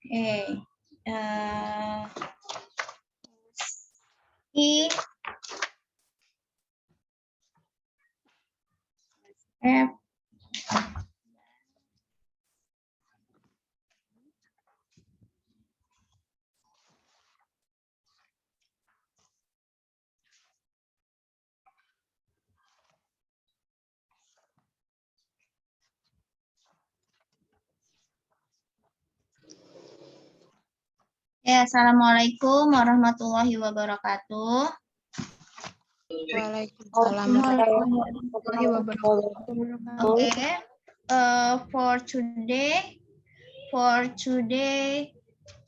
Okay. E F Ya, Assalamualaikum warahmatullahi wabarakatuh. Waalaikumsalam warahmatullahi wabarakatuh. Okay. For today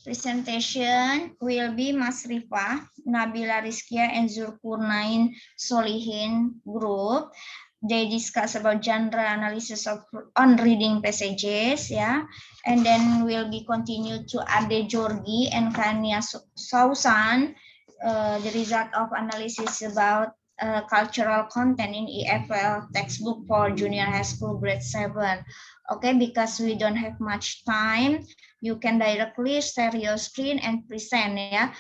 presentation will be Mas Rifa, Nabila Rizkia, and Zulkarnain Solihin group. They discuss about genre analysis on reading passages, yeah, and then will be continued to Ade Jorgi and Kania Sausan, the result of analysis about cultural content in EFL textbook for junior high school grade 7. Okay, because we don't have much time, you can directly share your screen and present, yeah.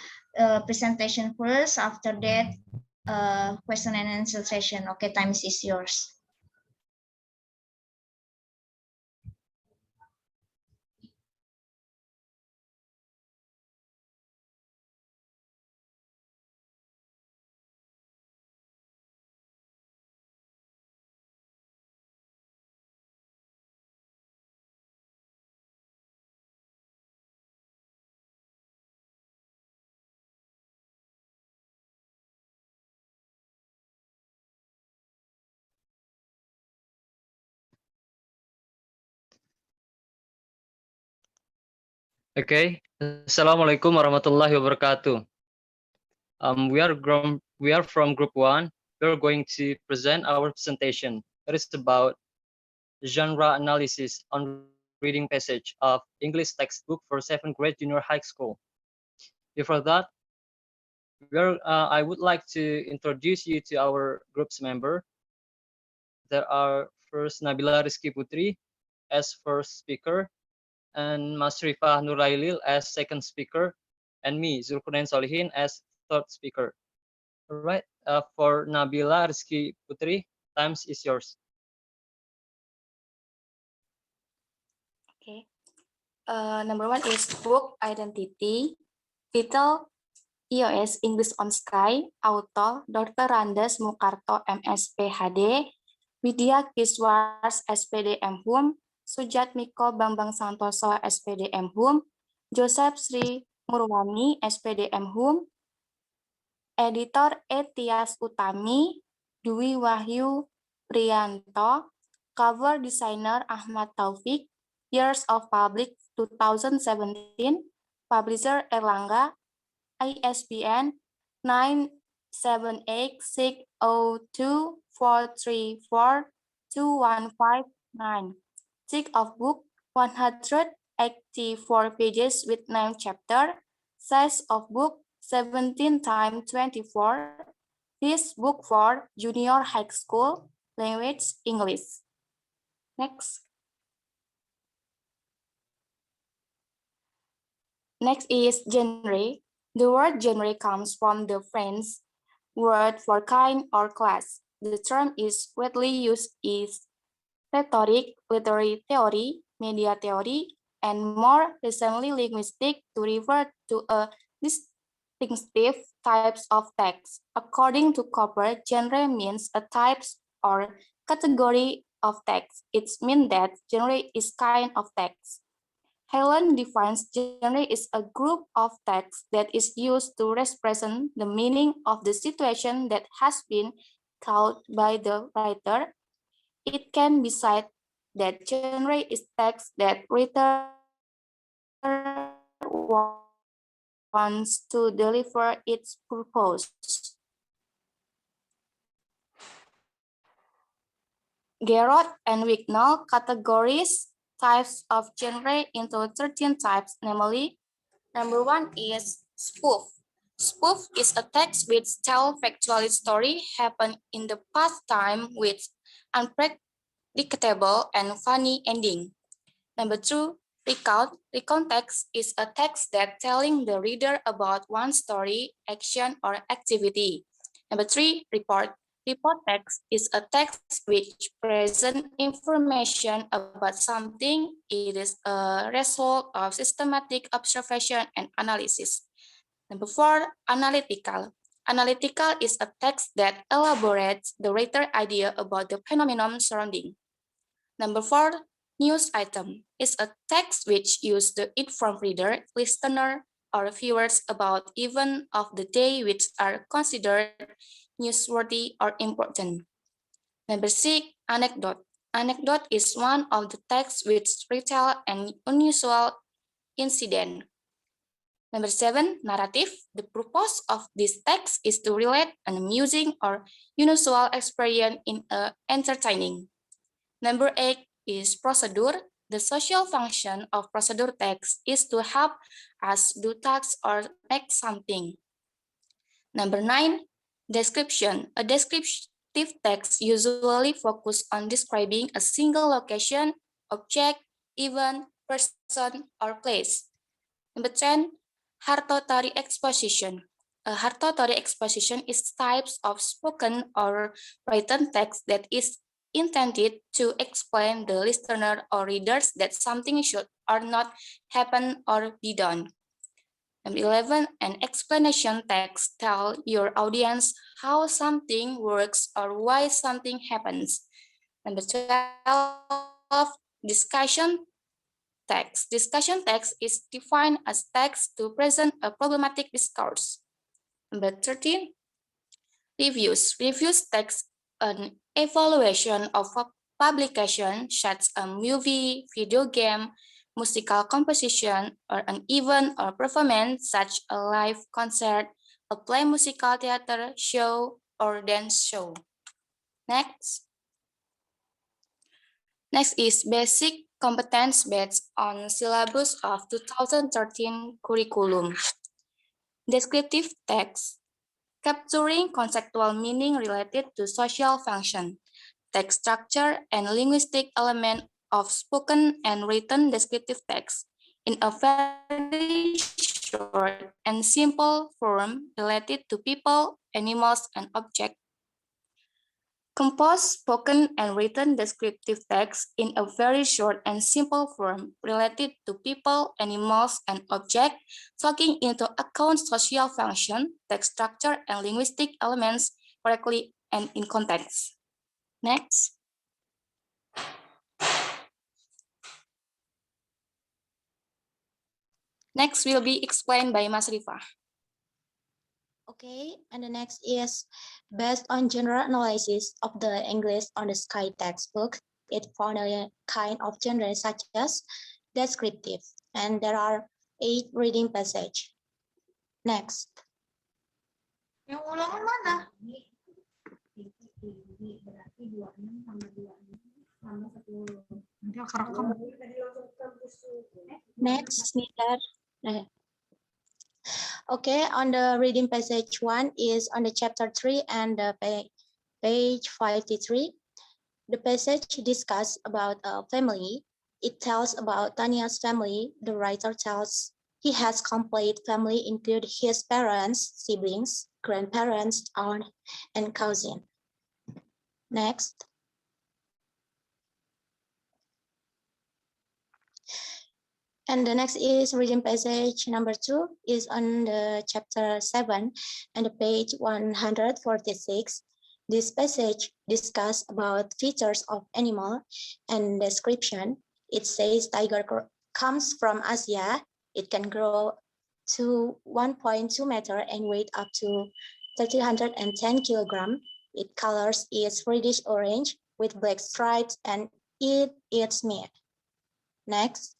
Presentation first, after that question and answer session. Okay, time is yours. Okay, Assalamualaikum warahmatullahi wabarakatuh. We are from Group 1. We're going to present our presentation. It is about genre analysis on reading passage of English textbook for 7th grade junior high school. Before that, I would like to introduce you to our group's member. There are first Nabila Rizky Putri as first speaker, and Mas Rifah Nurailil as second speaker, and me, Zulkarnain Solihin, as third speaker. All right, for Nabila Rizky Putri, times is yours. Okay. Number 1 is book identity. Title iOS English on Sky. Author Dr. Randes Mukarto MS PhD. Widya Kiswars SPD MHum. Sujat Miko Bambang Santoso SPD MHum. Joseph Sri Murwani SPD MHum. Editor Etias Utami. Dwi Wahyu Priyanto. Cover designer Ahmad Taufik. Years of Public 2017. Publisher Erlangga. ISBN 9786024342159. Tick of book 184 pages with 9 chapter. Size of book 17 × 24. This book for junior high school. Language English. Next. Next is genre. The word genre comes from the French word for kind or class. The term is widely used in rhetoric, literary theory, media theory, and more recently linguistic to refer to a distinctive types of text. According to Cooper, genre means a type or category of text. It means that genre is kind of text. Helen defines genre is a group of text that is used to represent the meaning of the situation that has been taught by the writer. It can be said that genre is text that writer wants to deliver its purpose. Garrod and Wignall categories types of genre into 13 types, namely, number 1 is spoof. Spoof is a text which tells factual story happened in the past time with unpredictable and funny ending. Number 2, Recount text is a text that telling the reader about one story, action, or activity. Number 3, report. Report text is a text which present information about something. It is a result of systematic observation and analysis. Number 4, analytical. Analytical is a text that elaborates the reader's idea about the phenomenon surrounding. Number 4, news item is a text which uses the informed reader, listener, or viewers about events of the day which are considered newsworthy or important. Number 6, anecdote. Anecdote is one of the texts which retell an unusual incident. Number 7, narrative. The purpose of this text is to relate an amusing or unusual experience in an entertaining. Number 8 is procedure. The social function of procedure text is to help us do tasks or make something. Number 9, description. A descriptive text usually focuses on describing a single location, object, event, person, or place. Number 10, hortatory exposition. A hortatory exposition is types of spoken or written text that is intended to explain the listener or readers that something should or not happen or be done. Number 11, an explanation text tells your audience how something works or why something happens. Number 12, discussion text. Discussion text is defined as text to present a problematic discourse. Number 13, reviews. Reviews text an evaluation of a publication such as a movie, video game, musical composition, or an event or performance such a live concert, a play, musical theater show, or dance show. Next. Next is basic competence based on syllabus of 2013 curriculum. Descriptive text, capturing conceptual meaning related to social function, text structure, and linguistic element of spoken and written descriptive text in a very short and simple form related to people, animals, and objects. Compose spoken and written descriptive text in a very short and simple form related to people, animals, and objects, taking into account social function, text structure, and linguistic elements correctly and in context. Next. Next will be explained by Mas Rifa. Okay, and the next is based on general analysis of the English on the Sky textbook. It found a kind of genre such as descriptive, and there are 8 reading passages. Next. Yang ulangan mana? Next, Nidar. Okay, on the reading passage 1 is on the chapter 3 and the page 53. The passage discusses about a family. It tells about Tania's family. The writer tells he has complete family, include his parents, siblings, grandparents, aunt, and cousin. Next. And the next is reading passage number 2 is on the chapter 7 and the page 146. This passage discusses about features of animal and description. It says tiger comes from Asia. It can grow to 1.2 meter and weight up to 310 kilogram. Its colors is reddish orange with black stripes and it eats meat. Next.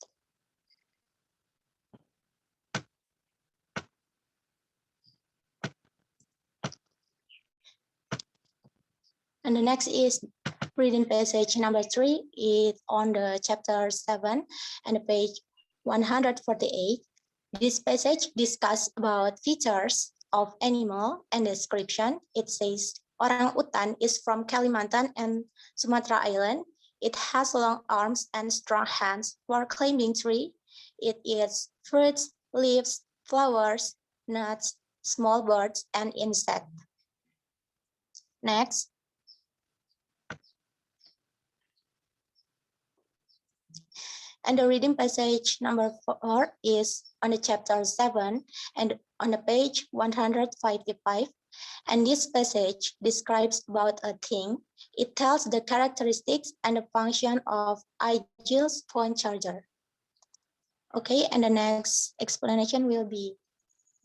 And the next is reading passage number 3 is on the chapter 7 and the page 148. This passage discusses about features of animal and description. It says orang utan is from Kalimantan and Sumatra Island. It has long arms and strong hands for climbing tree. It eats fruits, leaves, flowers, nuts, small birds, and insects. Next. And the reading passage number 4 is on the chapter 7 and on the page 155. And this passage describes about a thing. It tells the characteristics and the function of Agil's phone charger. Okay, and the next explanation will be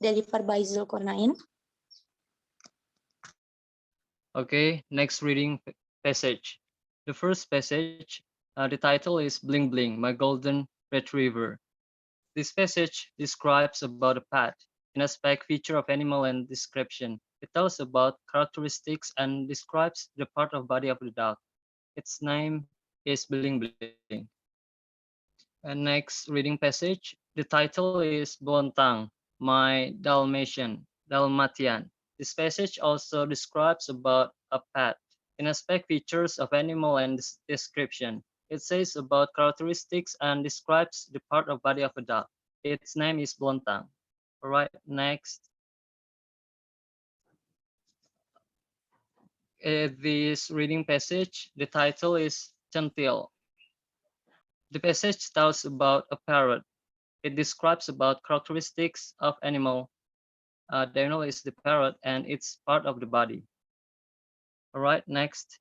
delivered by Zulkarnain. Okay, next reading passage. The first passage, the title is Bling Bling, My Golden Retriever. This passage describes about a pet, an aspect, feature of animal, and description. It tells about characteristics and describes the part of body of the dog. Its name is Bling Bling. And next reading passage, the title is Bontang, My Dalmatian. This passage also describes about a pet, in aspect, features of animal, and description. It says about characteristics and describes the part of body of a dog. Its name is Bontang. All right, next. This reading passage, the title is Centil. The passage tells about a parrot. It describes about characteristics of animal. The animal is the parrot and it's part of the body. All right, next.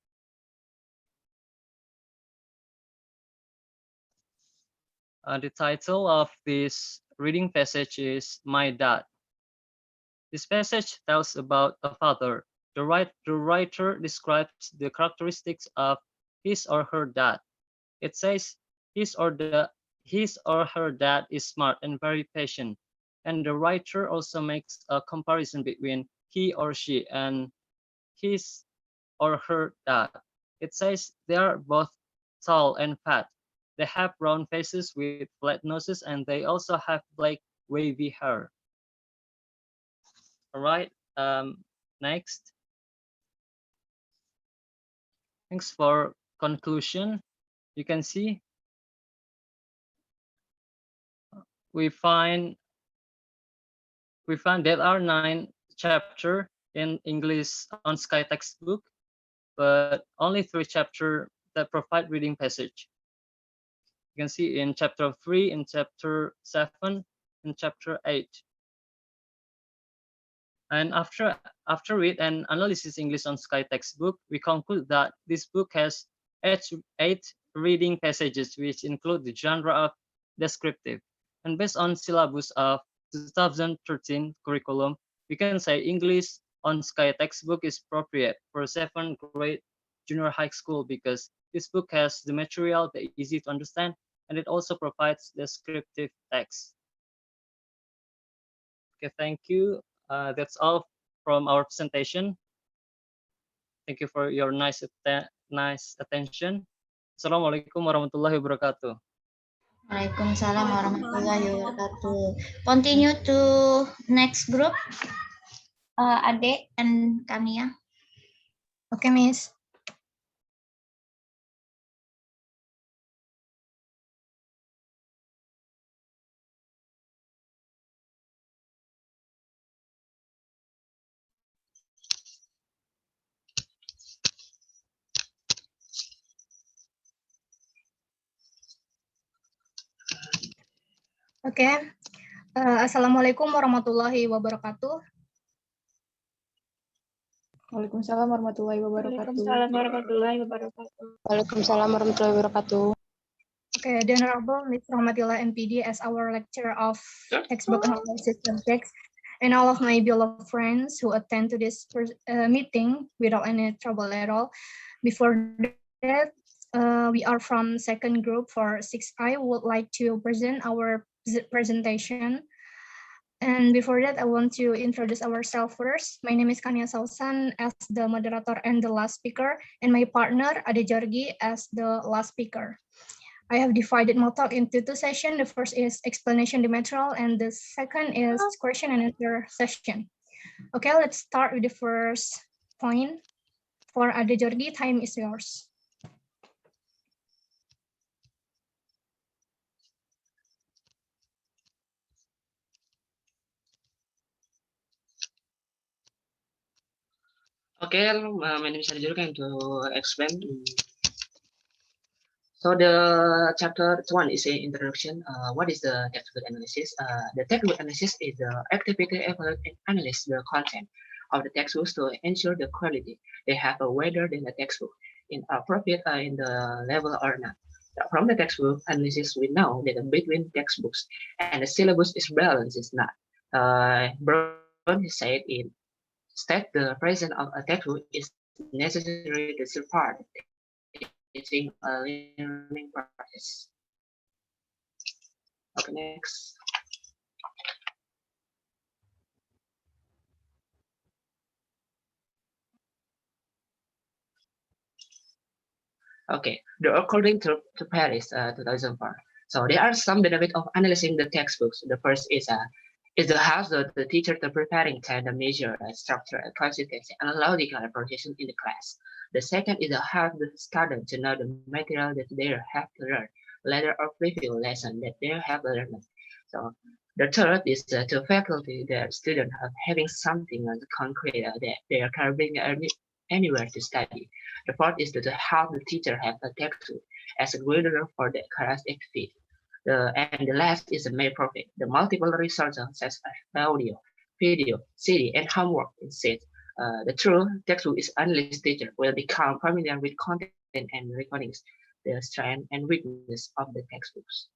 The title of this reading passage is My Dad. This passage tells about a father. The writer describes the characteristics of his or her dad. It says his or her dad is smart and very patient. And the writer also makes a comparison between he or she and his or her dad. It says they are both tall and fat. They have round faces with flat noses and they also have black wavy hair. All right, next. Thanks for conclusion. You can see we find there are 9 chapters in English on Sky textbook, but only 3 chapters that provide reading passage. You can see in chapter 3, in chapter 7, in chapter 8. And after read and analysis English on Sky textbook, we conclude that this book has 8 reading passages, which include the genre of descriptive. And based on syllabus of 2013 curriculum, we can say English on Sky textbook is appropriate for 7th grade junior high school because this book has the material that is easy to understand and it also provides descriptive text. Okay, thank you. That's all from our presentation. Thank you for your nice attention. Assalamualaikum warahmatullahi wabarakatuh. Waalaikumsalam warahmatullahi wabarakatuh. Continue to next group. Ade and Kania. Okay, Miss. Oke. Assalamualaikum warahmatullahi wabarakatuh. Waalaikumsalam warahmatullahi wabarakatuh. Waalaikumsalam warahmatullahi wabarakatuh. Waalaikumsalam warahmatullahi wabarakatuh. Okay, the Honorable Ms. Rahmatillah MPD as our lecturer of textbook analysis subjects and all of my beloved friends who attend to this meeting without any trouble at all. Before that, we are from second group for 6I would like to present our presentation. And before that, I want to introduce ourselves first. My name is Kania Sausan as the moderator and the last speaker, and my partner Ade Jorgi as the last speaker. I have divided my talk into 2 sessions. The first is explanation the material, and the second is question and answer session. Okay, let's start with the first point. For Ade Jorgi, time is yours. Okay, my name is Arjun, going to explain. So the chapter 1 is an introduction. What is the textbook analysis? The textbook analysis is the activity evaluate and analyze the content of the textbooks to ensure the quality. They have a whether than the textbook in appropriate in the level or not. From the textbook analysis, we know that between textbooks and the syllabus is balanced is not. Brown said in state the presence of a textbook is necessary to support teaching a learning process. Okay, next. Okay, according to Paris 2004. So there are some benefits of analyzing the textbooks. The first is the helps the teacher to preparing time, the measure, structure, consistency, and logical application in the class. The second is the help the student to know the material that they have to learn, later or preview lesson that they have learned. So the third is to faculty the student having something concrete that they can bring anywhere to study. The fourth is to help the teacher have a textbook as a guide for the class activity. And the last is the main profit. The multiple resources such as audio, video, CD, and homework instead. The true textbook is unless teacher will become familiar with content and recordings, the strength and weakness of the textbooks.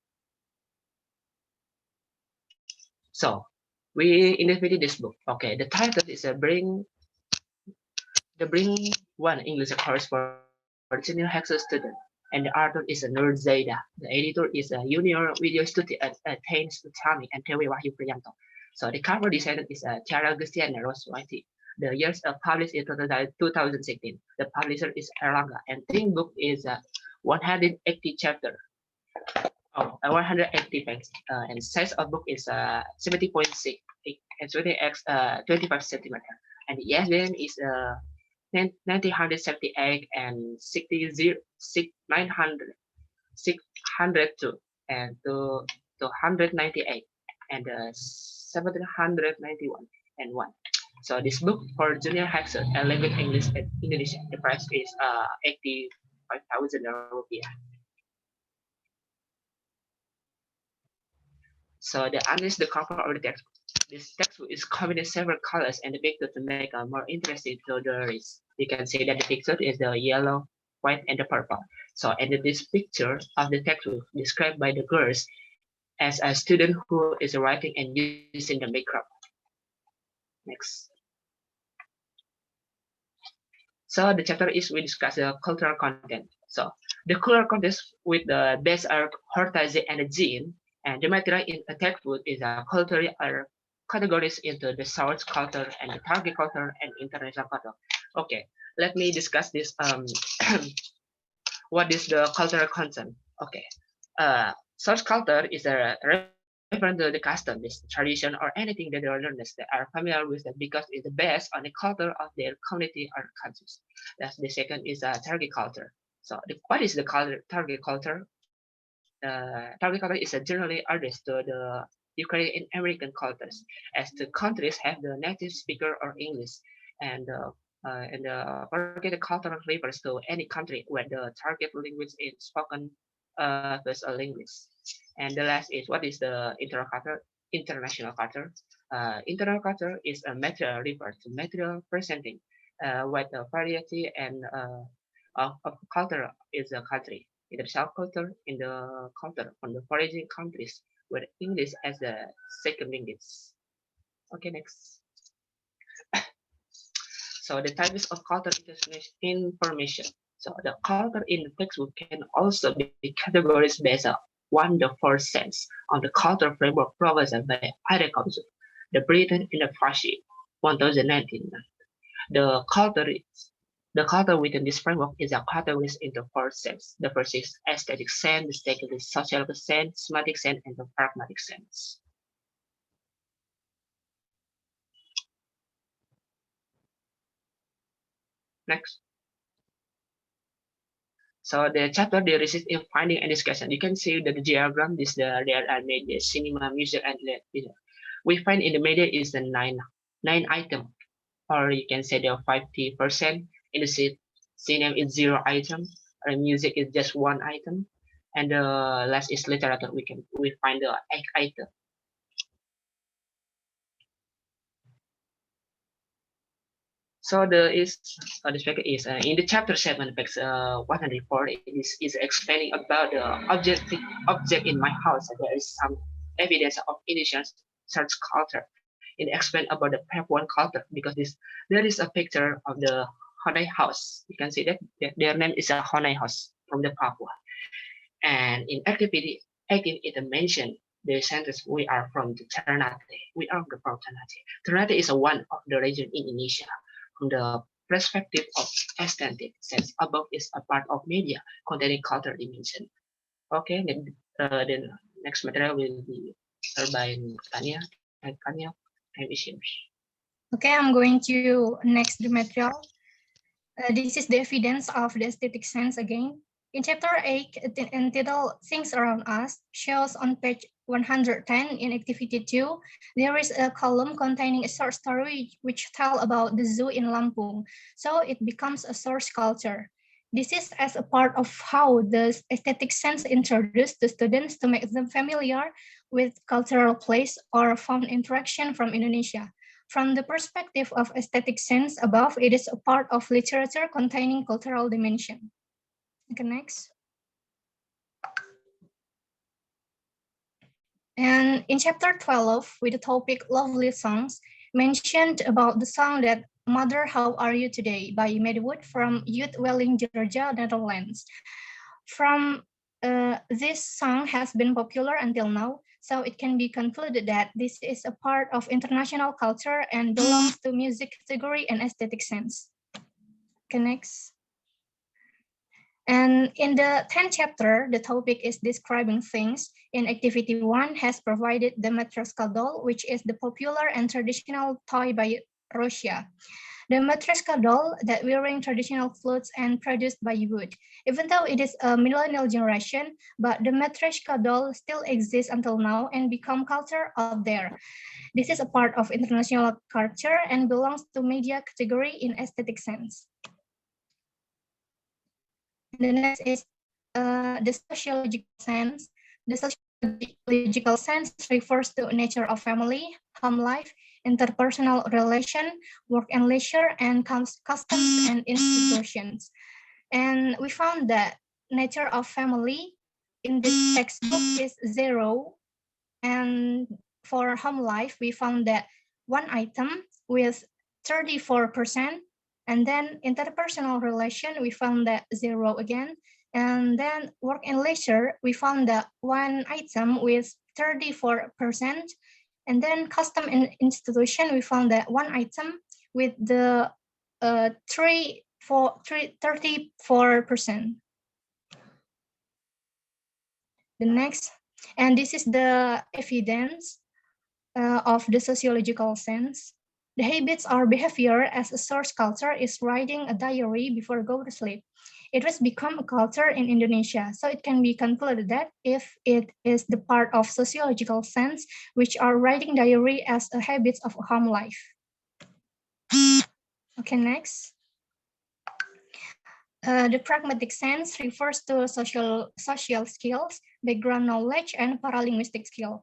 So we investigated this book. Okay, the title is Bring One English course for junior high school student. And the author is Nur Zaida. The editor is a junior video student at Thames Tami and Tewi Wahyu Priyanto. So the cover designer is Tiara Gustiana Rose Whitey. The years published in 2016. The publisher is Erlangga, and the book is 180 chapter. 180 pages. And size of book is 70.6 and 25 centimeter. And the ISBN is 1978 and 602 and to 198 and 791 and 1. So this book for junior high school language English and Indonesia, the price is 85,000 rupiah. So the analysis the cover of the textbook. This textbook is combined several colors and the picture to make a more interesting to the readers. You can see that the picture is the yellow, white, and the purple. So, and this picture of the textbook described by the girls as a student who is writing and using the makeup. Next. So the chapter is we discuss the cultural content. So the cultural content with the base are Hortaze and Jean, and the material in a textbook is a cultural are categories into the source culture and the target culture and international culture. Okay, let me discuss this. What is the cultural content? Okay, source culture is a reference to the custom, this tradition, or anything that the learners that are familiar with that because it's based on the culture of their community or countries. That's the second is target culture. So what is the target culture? Target culture is generally addressed to the Ukrainian and American cultures, as the countries have the native speaker or English, and the target culture refers to any country where the target language is spoken as a language. And the last is what is the international culture? Internal culture is a material refers to material presenting what the variety and of culture is a country. In the South culture, in the culture from the foreign countries with English as the second language. Okay, next. So the types of culture information. So the culture in the textbook can also be categorized based on 1 to 4 cents on the culture framework provided by Ida Council, the Britain in the Fashi, 2019. The culture within this framework is categorized into 4 sense. The first is aesthetic sense, the second is social sense, semantic sense, and the pragmatic sense. Next. So the chapter there is in finding and discussion. You can see that the diagram is there are media, cinema, music, and we find in the media is the nine item. or you can say there are 50%. In the cinema is 0 item, or music is just 1 item, and the last is literature. We find the 8 item. So this paper is in the chapter 7, page 104. Is explaining about the object in my house. There is some evidence of Indonesian search culture. It explain about the Papuan culture because there is a picture of the Honai house. You can see that their name is a Honai house from the Papua. And in activity 18, it mentioned the sentence, we are from the Ternate. We are from Ternate. Ternate is one of the region in Indonesia. From the perspective of aesthetic sense, above is a part of media containing cultural dimension. Okay, then next material will be by Tanya. And Tanya, time is yours. Okay, I'm going to next the material. This is the evidence of the aesthetic sense again. In chapter 8, entitled Things Around Us, shows on page 110 in activity 2, there is a column containing a short story which tells about the zoo in Lampung. So it becomes a source culture. This is as a part of how the aesthetic sense introduced the students to make them familiar with cultural place or found interaction from Indonesia. From the perspective of aesthetic sense above, it is a part of literature containing cultural dimension. Okay, next. And in chapter 12, with the topic Lovely Songs, mentioned about the song that Mother, How Are You Today by Medwood from Uitwelling, Georgia, Netherlands. From this song has been popular until now, so it can be concluded that this is a part of international culture and belongs to music category and aesthetic sense. Okay, next. And in the 10th chapter, the topic is describing things. In activity 1 has provided the Matryoshka doll, which is the popular and traditional toy by Russia. The Matryoshka doll that wearing traditional clothes and produced by wood. Even though it is a millennial generation, but the Matryoshka doll still exists until now and become culture out there. This is a part of international culture and belongs to media category in aesthetic sense. The next is the sociological sense. The sociological sense refers to nature of family, home life, interpersonal relation, work and leisure, and customs and institutions. And we found that nature of family in this textbook is 0. And for home life, we found that 1 item with 34%. And then interpersonal relation, we found that 0 again. And then work and leisure, we found that 1 item with 34%. And then custom and institution, we found that 1 item with the 34%. The next, and this is the evidence of the sociological sense. The habits or behavior as a source culture is writing a diary before go to sleep. It has become a culture in Indonesia, so it can be concluded that if it is the part of sociological sense, which are writing diary as a habit of home life. Okay, next. The pragmatic sense refers to social skills, background knowledge, and paralinguistic skill.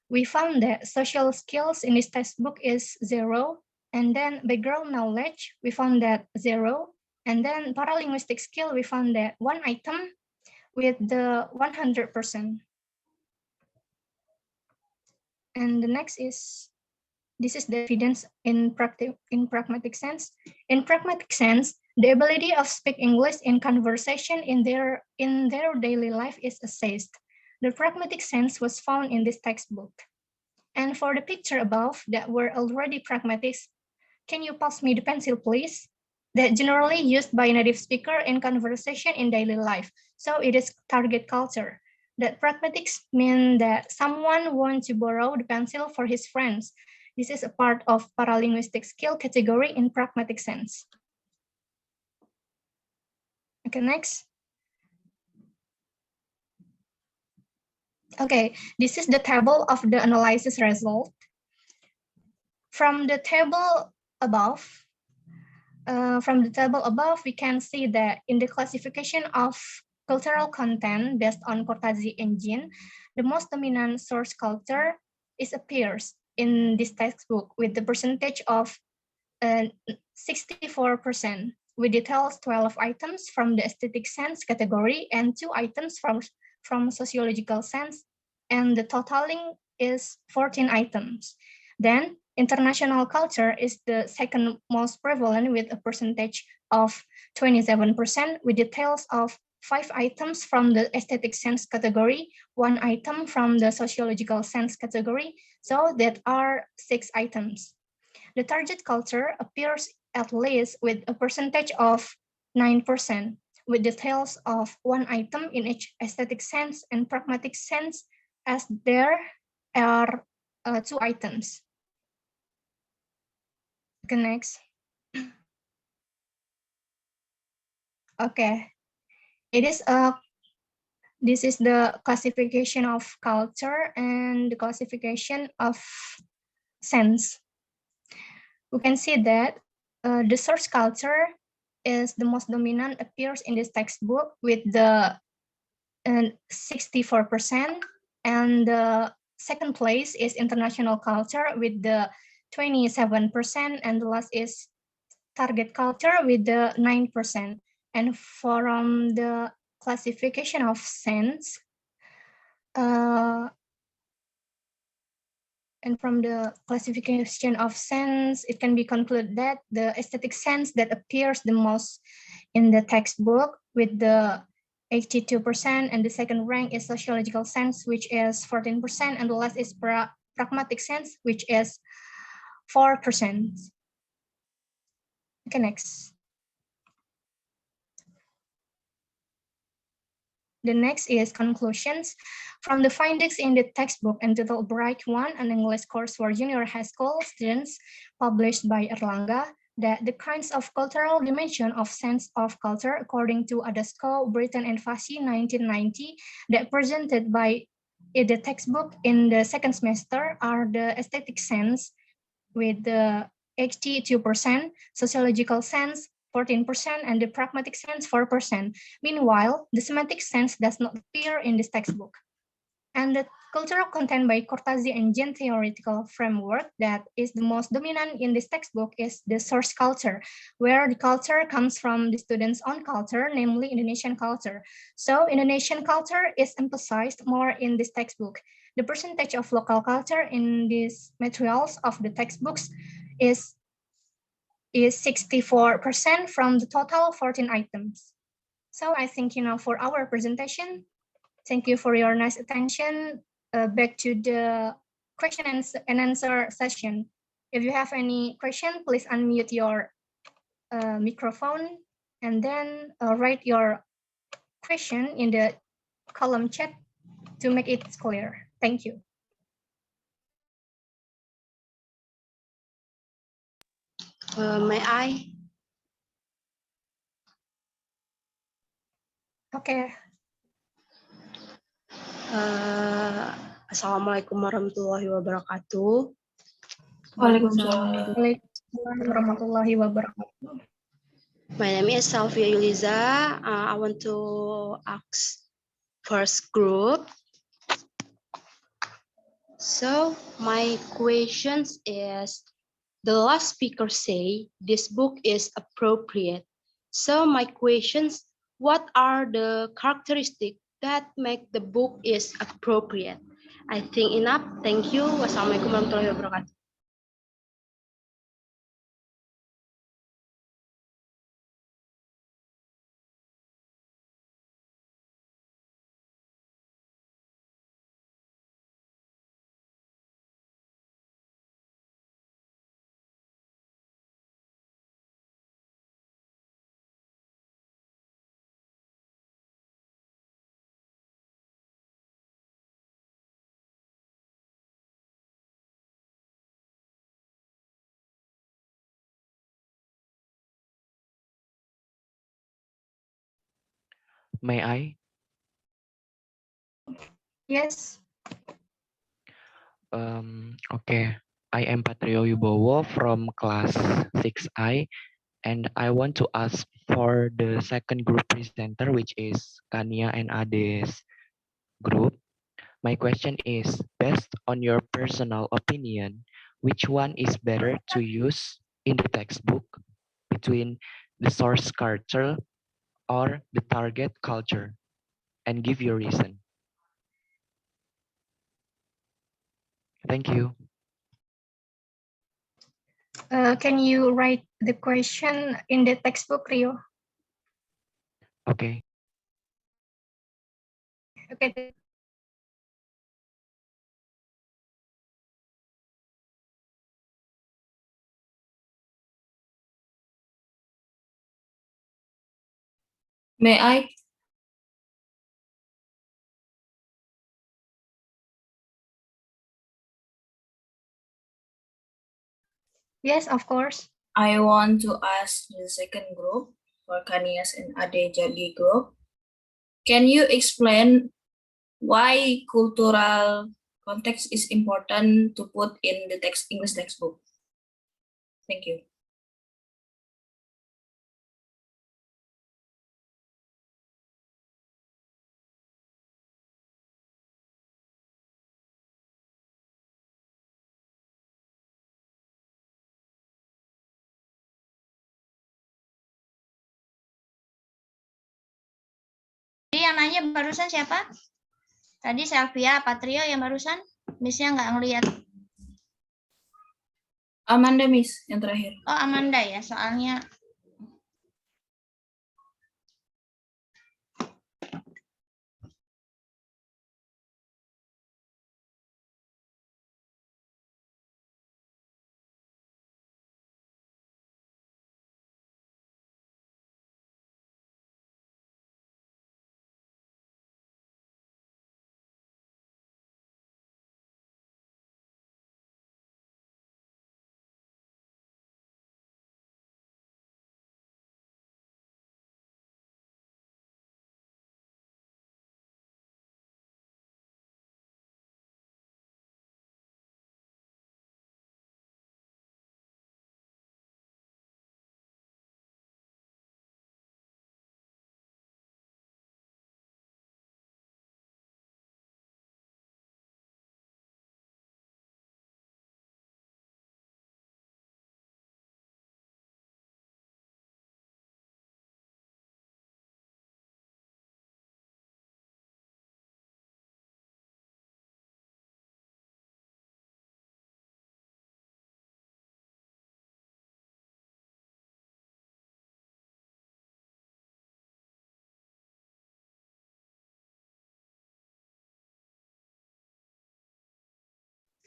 We found that social skills in this textbook is 0, and then background knowledge, we found that 0, and then paralinguistic skill, we found that 1 item with the 100%. And the next is, this is the evidence in pragmatic sense. In pragmatic sense, the ability of speak English in conversation in their daily life is assessed. The pragmatic sense was found in this textbook. And for the picture above that were already pragmatic, can you pass me the pencil, please? That generally used by native speaker in conversation in daily life. So it is target culture. That pragmatics mean that someone wants to borrow the pencil for his friends. This is a part of paralinguistic skill category in pragmatic sense. Okay, next. Okay, this is the table of the analysis result. From the table above, From the table above, we can see that in the classification of cultural content based on Cortázar engine, the most dominant source culture appears in this textbook with the percentage of 64%, which details 12 items from the aesthetic sense category and 2 items from sociological sense, and the totaling is 14 items. Then international culture is the second most prevalent with a percentage of 27%, with details of 5 items from the aesthetic sense category, 1 item from the sociological sense category, so that are 6 items. The target culture appears at least with a percentage of 9%, with details of 1 item in each aesthetic sense and pragmatic sense, as there are 2 items. Okay, next. Okay, this is the classification of culture and the classification of sense. We can see that the source culture is the most dominant, appears in this textbook with the 64%, and the second place is international culture with the 27%, and the last is target culture with the 9%. And from the classification of sense, it can be concluded that the aesthetic sense that appears the most in the textbook with the 82%, and the second rank is sociological sense, which is 14%, and the last is pragmatic sense, which is 4%. Okay, next. The next is conclusions. From the findings in the textbook entitled Bright 1, an English course for junior high school students, published by Erlangga, that the kinds of cultural dimension of sense of culture, according to Adasco, Britton, and Fassi, 1990, that presented by the textbook in the second semester are the aesthetic sense with the 82%, sociological sense 14%, and the pragmatic sense 4%. Meanwhile, the semantic sense does not appear in this textbook. And the cultural content by Cortázar engine theoretical framework that is the most dominant in this textbook is the source culture, where the culture comes from the students' own culture, namely Indonesian culture. So Indonesian culture is emphasized more in this textbook. The percentage of local culture in these materials of the textbooks is 64% from the total 14 items. So I think, for our presentation, thank you for your nice attention. Back to the question and answer session. If you have any question, please unmute your microphone and then write your question in the column chat to make it clear. Thank you. May I? Okay. Assalamualaikum warahmatullahi wabarakatuh. Waalaikumsalam. Waalaikumsalam warahmatullahi wabarakatuh. My name is Salvia Yuliza. I want to ask first group. So my questions is, the last speaker say this book is appropriate. So my questions, what are the characteristics that make the book is appropriate? I think enough. Thank you. Wassalamualaikum warahmatullahi wabarakatuh. May I? Yes. Okay. I am Patrio Yubowo from class 6I. And I want to ask for the second group presenter, which is Kania and Ade's group. My question is, based on your personal opinion, which one is better to use in the textbook between the source culture or the target culture? And give your reason. Thank you. Can you write the question in the textbook, Rio? Okay. Okay. May I? Yes, of course. I want to ask the second group for Kanias and Ade Jadi group. Can you explain why cultural context is important to put in the English textbook? Thank you. Jadi yang nanya barusan siapa? Tadi Selvia, Patrio yang barusan? Miss-nya nggak ngeliat. Amanda, Miss, yang terakhir. Oh, Amanda ya, soalnya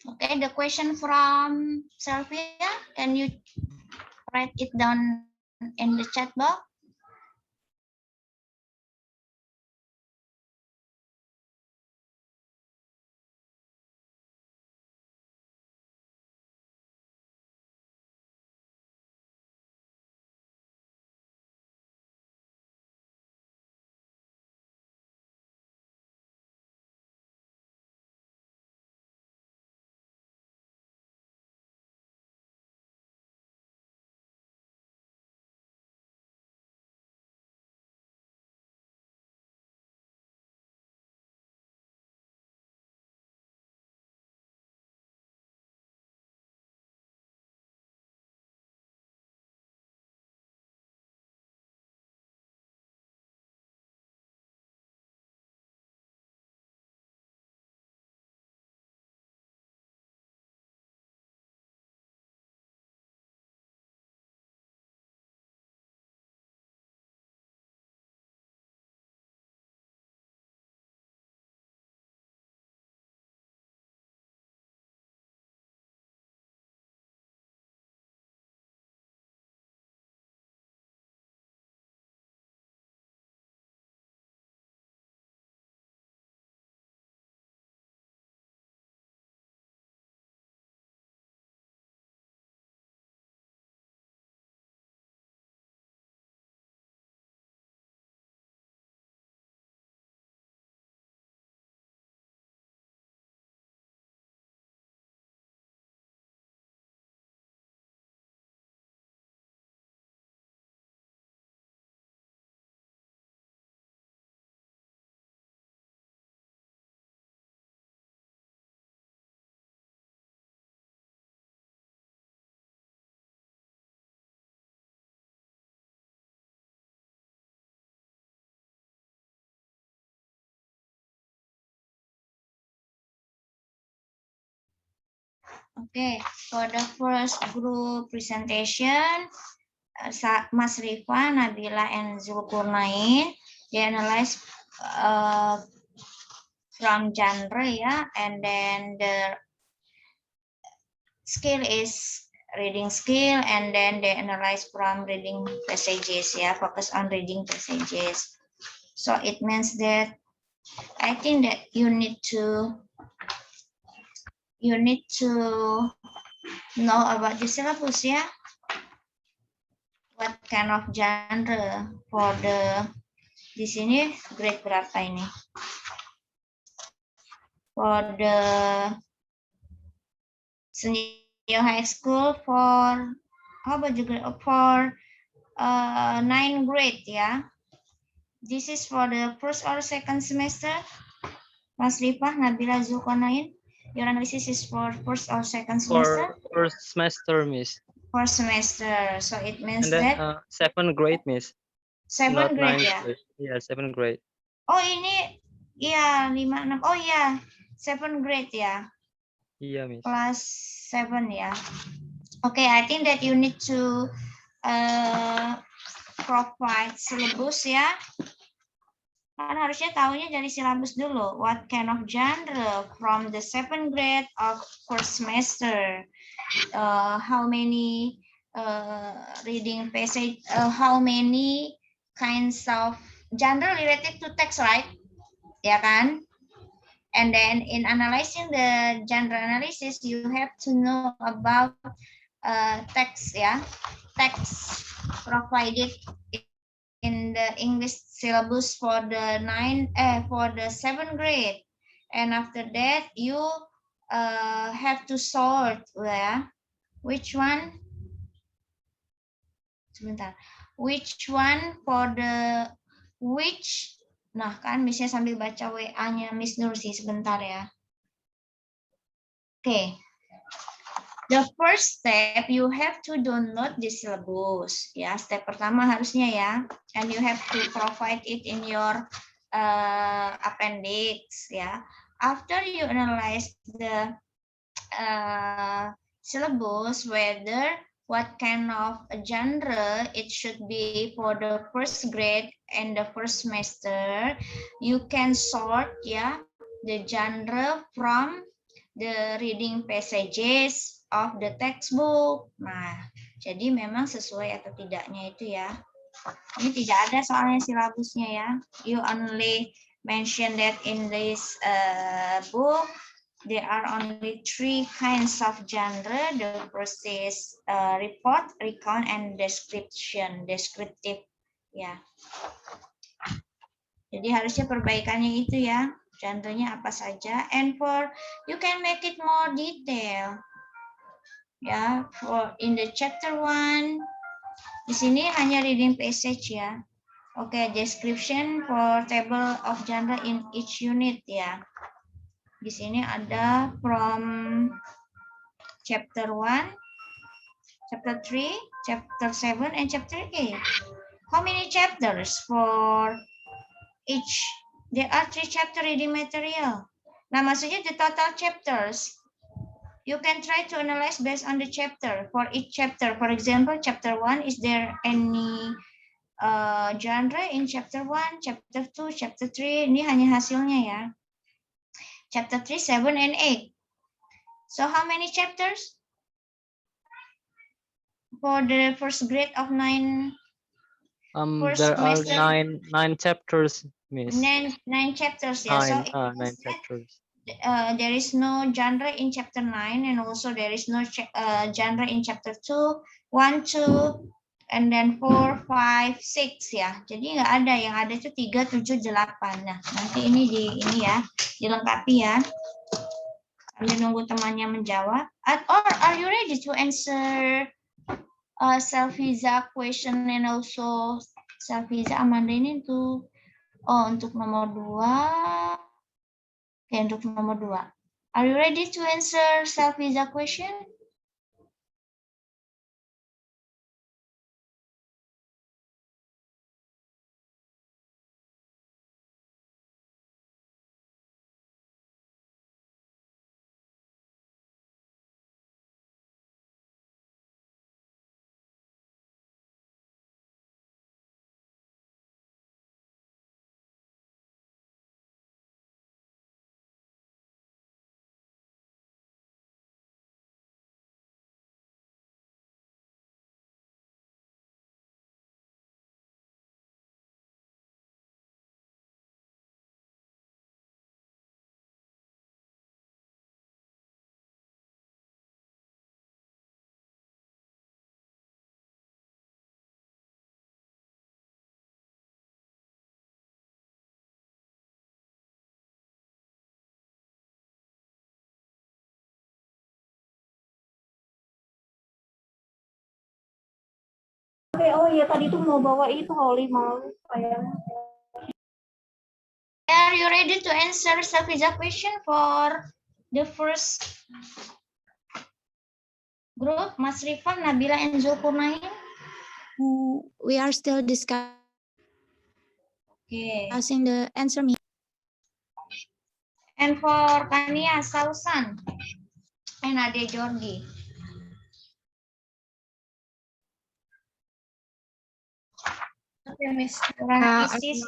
okay, the question from Selvia, can you write it down in the chat box? Okay, for the first group presentation, Mas Rifa, Nabila, and Zulkarnain, they analyze from genre, yeah, and then the skill is reading skill, and then they analyze from reading passages, yeah, focus on reading passages. So it means that I think that you need to know about the syllabus, yeah. What kind of genre for the di sini grade berapa ini? For the senior high school for how about juga for 9 grade, ya. This is for the first or second semester. Mas Rifah, Nabila, Zulkarnain, your analysis is for first or second semester? For first semester, Miss. First semester, so it means And then that 7th grade, Miss. 7 Not grade, 9th ya. grade. Yeah, 7th grade. Oh ini, iya 5, 6, oh iya 7 grade ya. Yeah, Miss. Class 7 ya. Okay, I think that you need to provide syllabus ya. Kan harusnya tahunya dari syllabus dulu. What kind of genre from the 7th grade of first semester? How many reading passage? How many kinds of genre related to text, right? Ya kan? And then in analyzing the genre analysis, you have to know about text, ya. Text provided in the English syllabus for the 7th grade, and after that you have to sort, ya. Which one? Sebentar. Which one for the which? Nah kan bisa sambil baca WA-nya Miss Nursi sebentar ya. Oke. The first step, you have to download the syllabus. Ya, step pertama harusnya ya. And you have to provide it in your appendix. Ya. After you analyze the syllabus, whether what kind of genre it should be for the first grade and the first semester, you can sort ya the genre from the reading passages of the textbook. Nah, jadi memang sesuai atau tidaknya itu ya. Ini tidak ada soalnya silabusnya ya. You only mention that in this book, there are only 3 kinds of genre. The first is report, recount, and description. Descriptive, ya. Jadi harusnya perbaikannya itu ya. Genre-nya apa saja. And for you can make it more detail. Ya, for in the chapter 1, di sini hanya reading passage ya. Oke, description for table of genre in each unit ya. Di sini ada from chapter 1, chapter 3, chapter 7, and chapter 8. How many chapters for each? There are 3 chapter reading material. Nah, maksudnya the total chapters. You can try to analyze based on the chapter. For each chapter, for example, chapter 1, is there any genre in chapter 1, chapter 2, chapter 3? Ini hanya hasilnya ya. Chapter 3, 7, and 8. So how many chapters? For the first grade of 9. There are 9 chapters, Miss. 9 chapters, yeah. So 9 chapters. There is no genre in chapter 9, and also there is no genre in chapter 2, 1, 2, and then 4, 5, 6 ya. Jadi nggak ada, yang ada itu 3, 7, 8. Nah, nanti ini ya, dilengkapi ya. Sambil nunggu temannya menjawab. Or are you ready to answer Selviza question and also Selviza Amanda ini untuk nomor 2. Oke, untuk nomor 2. Are you ready to answer self-visa question? oh ya tadi tuh mau bawa itu Holly mau sayang. Are you ready to answer Safiza question for the first group? Mas Rifa, Nabila, and Zulkarnain? We are still discussing Okay. the answer me. And for Kania, Sausan, and Ade Jordi. Okay, Miss. Your analysis,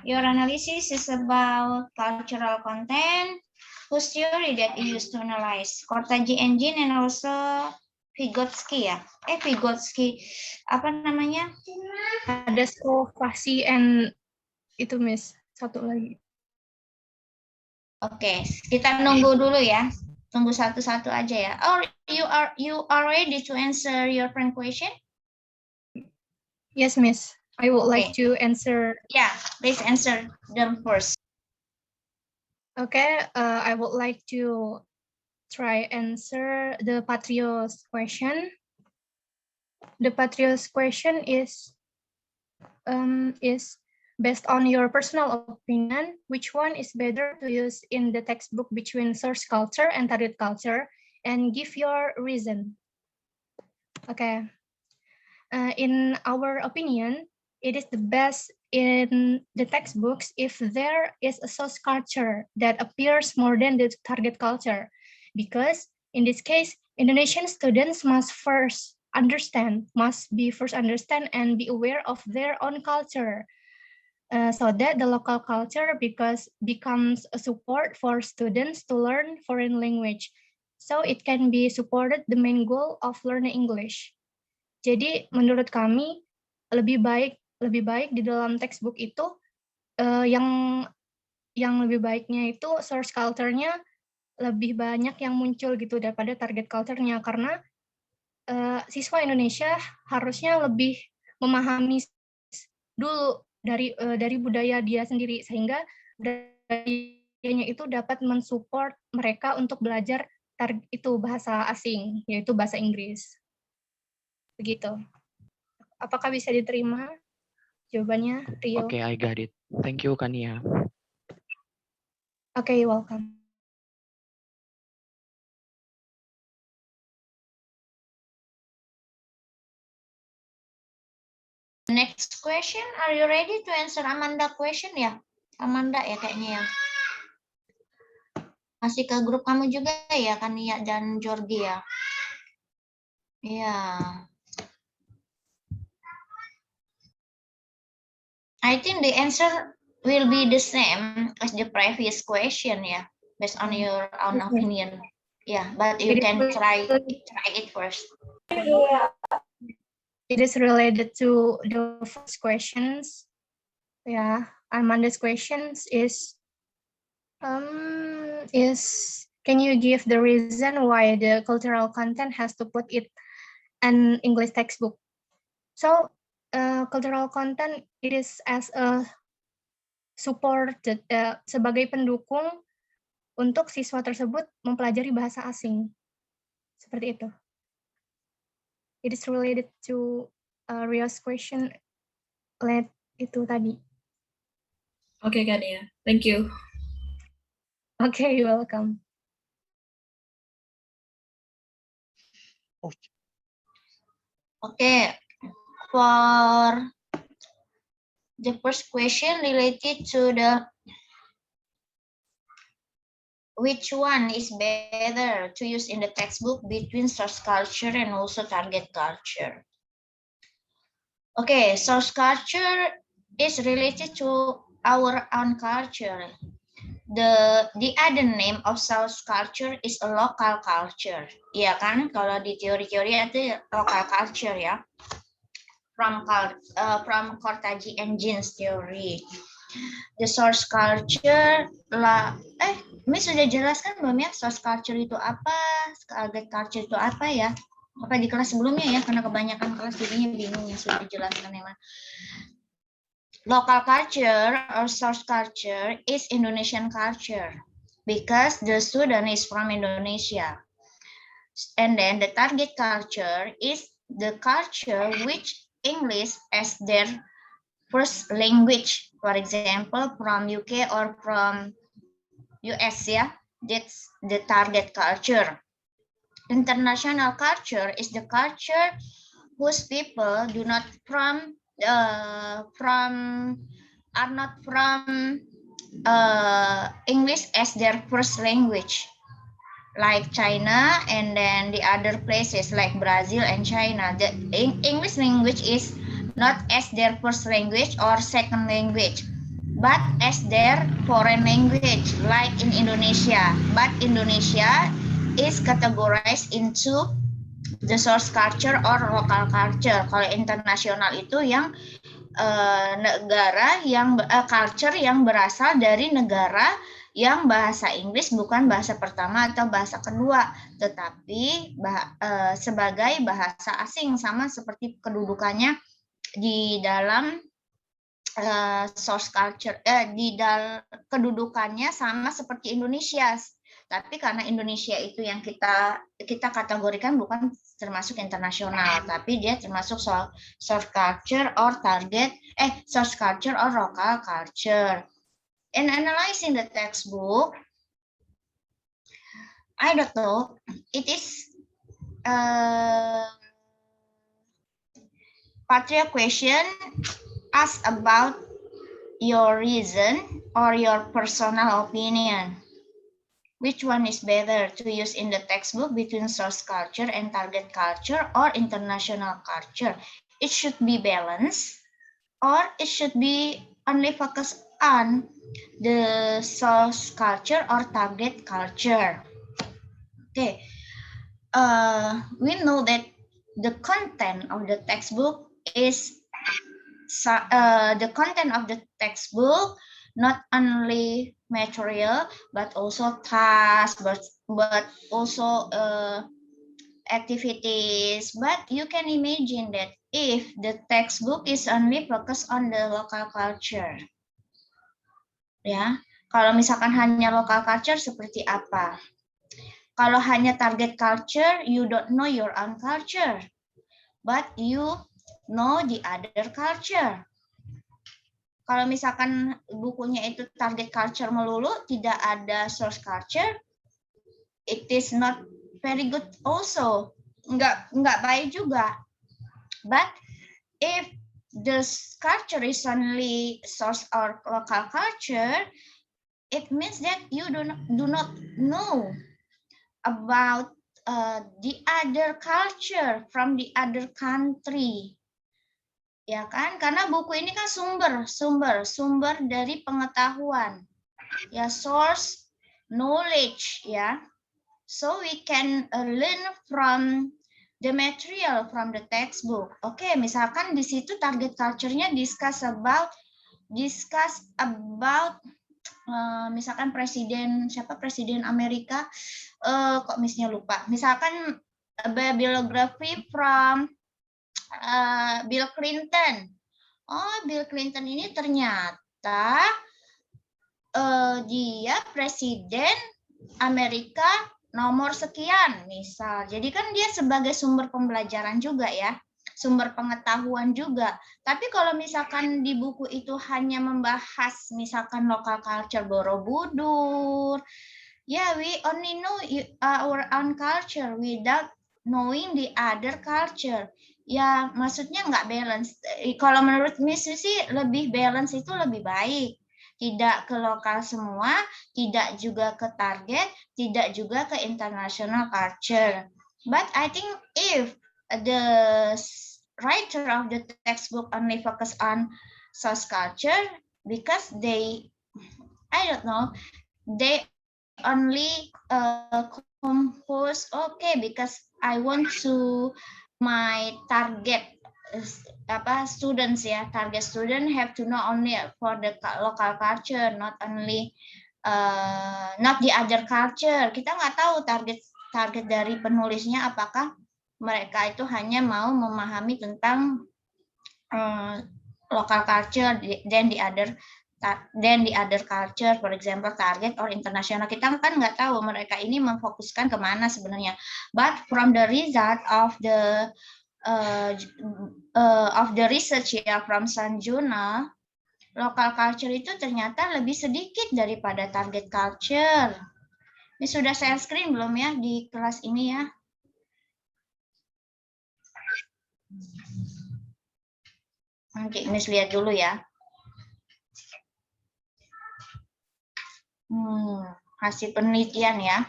your analysis is about cultural content, whose theory that you use to analyze Cortagi engine and also Vygotsky ya. Vygotsky apa namanya? Ada Scovasi and itu Miss, satu lagi. Oke, kita nunggu dulu ya. Tunggu satu-satu aja ya. Or you are ready to answer your friend question? Yes, Miss. I would like to answer. Yeah, please answer them first. Okay, I would like to try answer the Patrios question. The Patrios question is based on your personal opinion, which one is better to use in the textbook between source culture and target culture, and give your reason. Okay. In our opinion, it is the best in the textbooks if there is a source culture that appears more than the target culture, because in this case, Indonesian students must be first understand and be aware of their own culture, so that the local culture becomes a support for students to learn foreign language, so it can be supported the main goal of learning English. Jadi menurut kami lebih baik di dalam textbook itu yang lebih baiknya itu source culture-nya lebih banyak yang muncul gitu daripada target culture-nya, karena siswa Indonesia harusnya lebih memahami dulu dari budaya dia sendiri, sehingga budayanya itu dapat mensupport mereka untuk belajar itu bahasa asing, yaitu bahasa Inggris. Begitu. Apakah bisa diterima jawabannya, Rio? Okay, I got it. Thank you, Kania. Okay, welcome. Next question, are you ready to answer Amanda question ya? Amanda ya kayaknya ya. Masih ke grup kamu juga ya, Kania dan Jordi ya? Ya. I think the answer will be the same as the previous question ya, based on your own opinion. Yeah, but you can try it first. It is related to the first questions. Yeah, Amanda's questions is can you give the reason why the cultural content has to put it an English textbook? So cultural content it is as a support sebagai pendukung untuk siswa tersebut mempelajari bahasa asing. Seperti itu. It is related to Rio's question itu tadi. Okay, Kania. Thank you. Okay, you're welcome. Okay, for the first question related to the which one is better to use in the textbook between source culture and also target culture. Okay, source culture is related to our own culture. The other name of source culture is a local culture. Iya kan, kalau di teori-teori itu local culture ya. From Cortagi engines theory. The source culture Miss sudah jelaskan belum ya source culture itu apa, target culture itu apa ya? Apa di kelas sebelumnya ya? Karena kebanyakan kelas jadinya bingung yang sudah dijelaskan yang mana. Local culture or source culture is Indonesian culture because the student is from Indonesia. And then the target culture is the culture which English as their first language. For example, from UK or from US, yeah, that's the target culture. International culture is the culture whose people do not are not from English as their first language, like China and then the other places like Brazil and China. The English language is not as their first language or second language, but as their foreign language, like in Indonesia. But Indonesia is categorized into the source culture or local culture. Kalau internasional itu yang negara yang culture yang berasal dari negara yang bahasa Inggris bukan bahasa pertama atau bahasa kedua, tetapi sebagai bahasa asing, sama seperti kedudukannya di dalam source culture, di dalam kedudukannya sama seperti Indonesia. Tapi karena Indonesia itu yang kita kategorikan bukan termasuk internasional, tapi dia termasuk source culture or source culture or local culture. In analyzing the textbook, I don't know, it is Patria question ask about your reason or your personal opinion. Which one is better to use in the textbook between source culture and target culture or international culture? It should be balanced, or it should be only focused on the source culture or target culture. Okay, we know that the content of the textbook is not only material, but also tasks, but also activities. But you can imagine that if the textbook is only focused on the local culture, ya, kalau misalkan hanya local culture seperti apa? Kalau hanya target culture, you don't know your own culture, but you know the other culture. Kalau misalkan bukunya itu target culture melulu, tidak ada source culture, it is not very good also. Enggak baik juga. But if the culture is only source or local culture, it means that you do not know about the other culture from the other country. Ya kan, karena buku ini kan sumber dari pengetahuan, ya, source knowledge, ya. So we can learn from the material from the textbook. Oke, misalkan di situ target culture-nya discuss about misalkan presiden Amerika, kok misalnya lupa. Misalkan biography from Bill Clinton. Oh, Bill Clinton ini ternyata dia presiden Amerika nomor sekian, misal. Jadi kan dia sebagai sumber pembelajaran juga, ya, sumber pengetahuan juga. Tapi kalau misalkan di buku itu hanya membahas misalkan local culture Borobudur, ya, we only know our own culture without knowing the other culture. Ya, maksudnya nggak balance. Kalau menurut Miss sih lebih balance itu lebih baik. Tidak ke lokal semua, tidak juga ke target, tidak juga ke international culture. But I think if the writer of the textbook only focus on source culture, because they only compose, okay, because I want to my target students, ya, target student have to know only for the local culture, not only not the other culture. Kita nggak tahu target dari penulisnya apakah mereka itu hanya mau memahami tentang local culture dan the other culture, for example target or international. Kita kan nggak tahu mereka ini memfokuskan kemana sebenarnya. But from the result of the of the research ya from Sun Journal, local culture itu ternyata lebih sedikit daripada target culture. Ini sudah share screen belum ya di kelas ini ya? Nanti Miss lihat dulu ya. Hasil penelitian ya.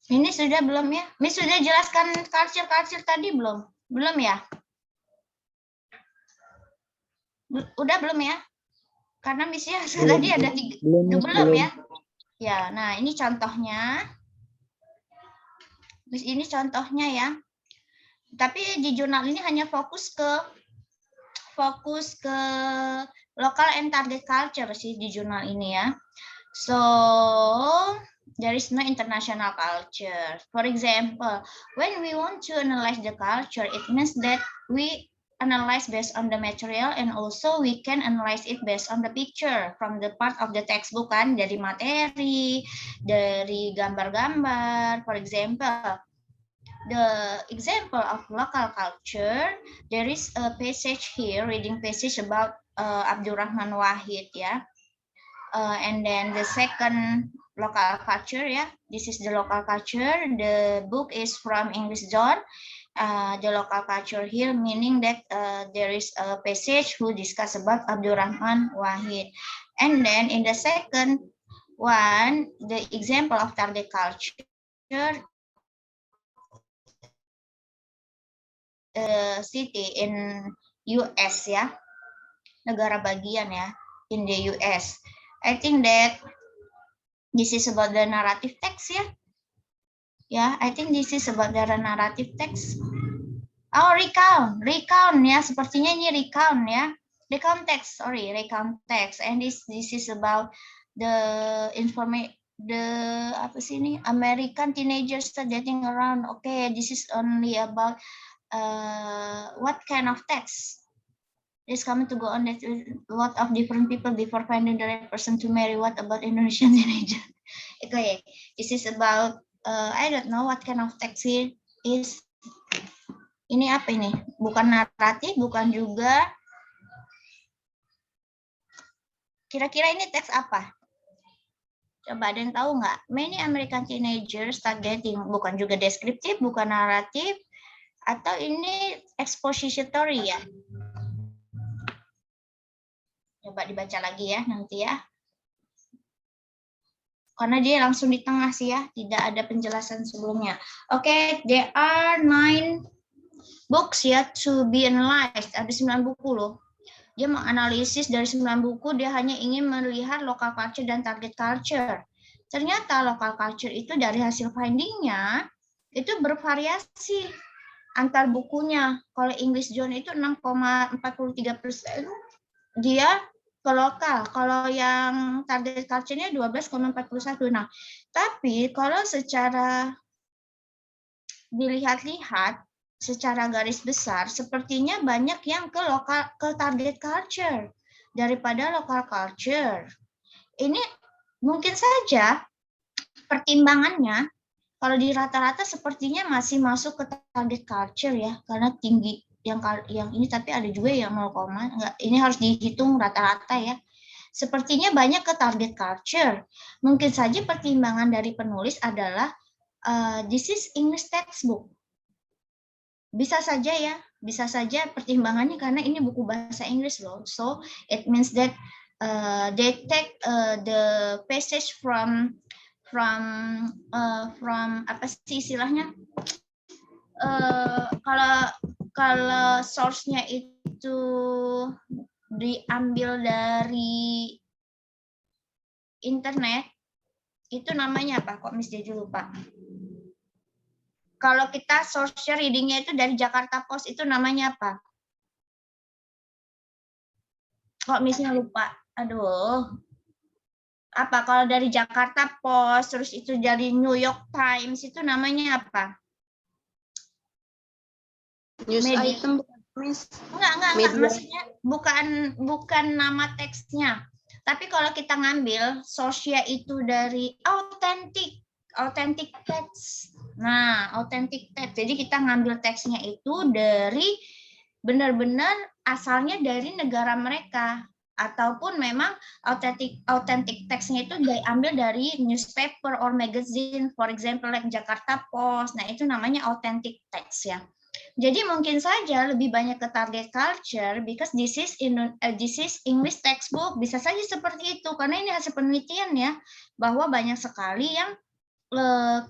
Ini sudah belum ya? Miss sudah jelaskan culture tadi belum? Belum ya? Udah belum ya? Karena Miss ya tadi ada 3. Belum ya? Ya, nah ini contohnya. Miss ini contohnya ya. Tapi di jurnal ini hanya fokus ke local and target culture sih di jurnal ini ya. So there is no international culture. For example, when we want to analyze the culture, it means that we analyze based on the material and also we can analyze it based on the picture from the part of the textbook kan, dari materi, dari gambar-gambar. For example, the example of local culture, there is a passage here, reading passage about Abdurrahman Wahid ya. And then the second local culture, yeah, this is the local culture. The book is from English Zone. The local culture here meaning that there is a passage who discuss about Abdurrahman Wahid. And then in the second one, the example of target culture, city in US ya, negara bagian ya, in the US. I think that this is about the narrative text ya. Yeah, I think this is about the narrative text. Oh, recount ya. Sepertinya ini recount ya. Recount text. And this is about the apa sih ini? American teenagers dating around. Okay, this is only about what kind of text? It's coming to go on that a lot of different people before finding the right person to marry. What about Indonesian teenager? Okay, this is about I don't know what kind of text it is. Ini apa ini? Bukan naratif, bukan juga. Kira-kira ini teks apa? Coba ada yang tahu nggak? Many American teenagers start dating. Bukan juga deskriptif, bukan naratif, atau ini expository ya? Coba dibaca lagi ya nanti ya. Karena dia langsung di tengah sih ya, tidak ada penjelasan sebelumnya. Oke, there are 9 books ya to be analyzed. Ada 9 buku loh. Dia menganalisis dari 9 buku, dia hanya ingin melihat local culture dan target culture. Ternyata local culture itu dari hasil findingnya itu bervariasi antar bukunya. Kalau English Zone itu 6,43%, dia ke lokal. Kalau yang target culture-nya 12,41. Nah, tapi kalau secara dilihat-lihat secara garis besar sepertinya banyak yang ke target culture daripada local culture. Ini mungkin saja pertimbangannya kalau di rata-rata sepertinya masih masuk ke target culture ya, karena tinggi yang ini, tapi ada juga yang 0, enggak, ini harus dihitung rata-rata ya. Sepertinya banyak ke target culture. Mungkin saja pertimbangan dari penulis adalah this is English textbook. Bisa saja ya, bisa saja pertimbangannya karena ini buku bahasa Inggris loh. So it means that they take the passage from apa sih istilahnya? Kalau source-nya itu diambil dari internet, itu namanya apa? Kok Miss jadi lupa? Kalau kita source reading-nya itu dari Jakarta Post, itu namanya apa? Kok Miss-nya lupa? Aduh. Apa kalau dari Jakarta Post, terus itu dari New York Times, itu namanya apa? News Media. item, Miss. Enggak. Maksudnya bukan nama teksnya. Tapi kalau kita ngambil source-nya itu dari authentic authentic text. Nah, authentic text. Jadi kita ngambil teksnya itu dari benar-benar asalnya dari negara mereka, ataupun memang authentic text-nya itu diambil dari newspaper or magazine, for example like Jakarta Post. Nah, itu namanya authentic text ya. Jadi mungkin saja lebih banyak ke target culture because this is English textbook. Bisa saja seperti itu karena ini hasil penelitian ya, bahwa banyak sekali yang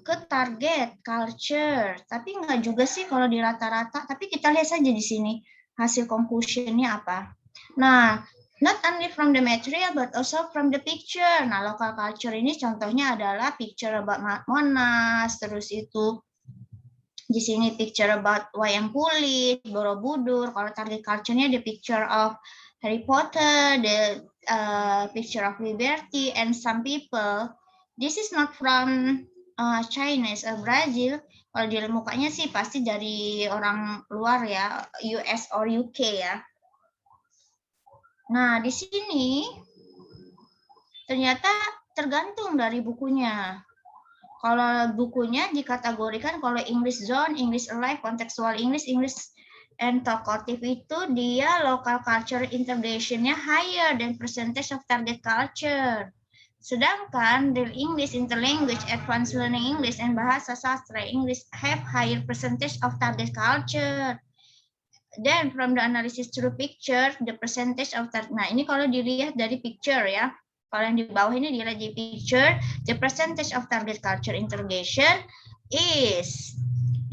ke target culture. Tapi enggak juga sih kalau di rata-rata. Tapi kita lihat saja di sini hasil conclusion-nya apa. Nah, not only from the material but also from the picture. Nah, local culture ini contohnya adalah picture about Monas, terus itu di sini picture about wayang kulit, Borobudur. Kalau target culture-nya the picture of Harry Potter, the picture of Liberty, and some people. This is not from Chinese or Brazil. Kalau di mukanya sih pasti dari orang luar ya, US or UK ya. Nah, di sini ternyata tergantung dari bukunya. Kalau bukunya dikategorikan kalau English Zone, English Alive, Contextual English, English and Talkative itu dia local culture integration-nya higher than percentage of target culture. Sedangkan the English Interlanguage, Advanced Learning English, and Bahasa Sastra English have higher percentage of target culture. Then from the analysis through picture, the percentage of target. Nah, ini kalau dilihat dari picture ya. Kalau yang di bawah ini dilihat di picture, the percentage of target culture interrogation is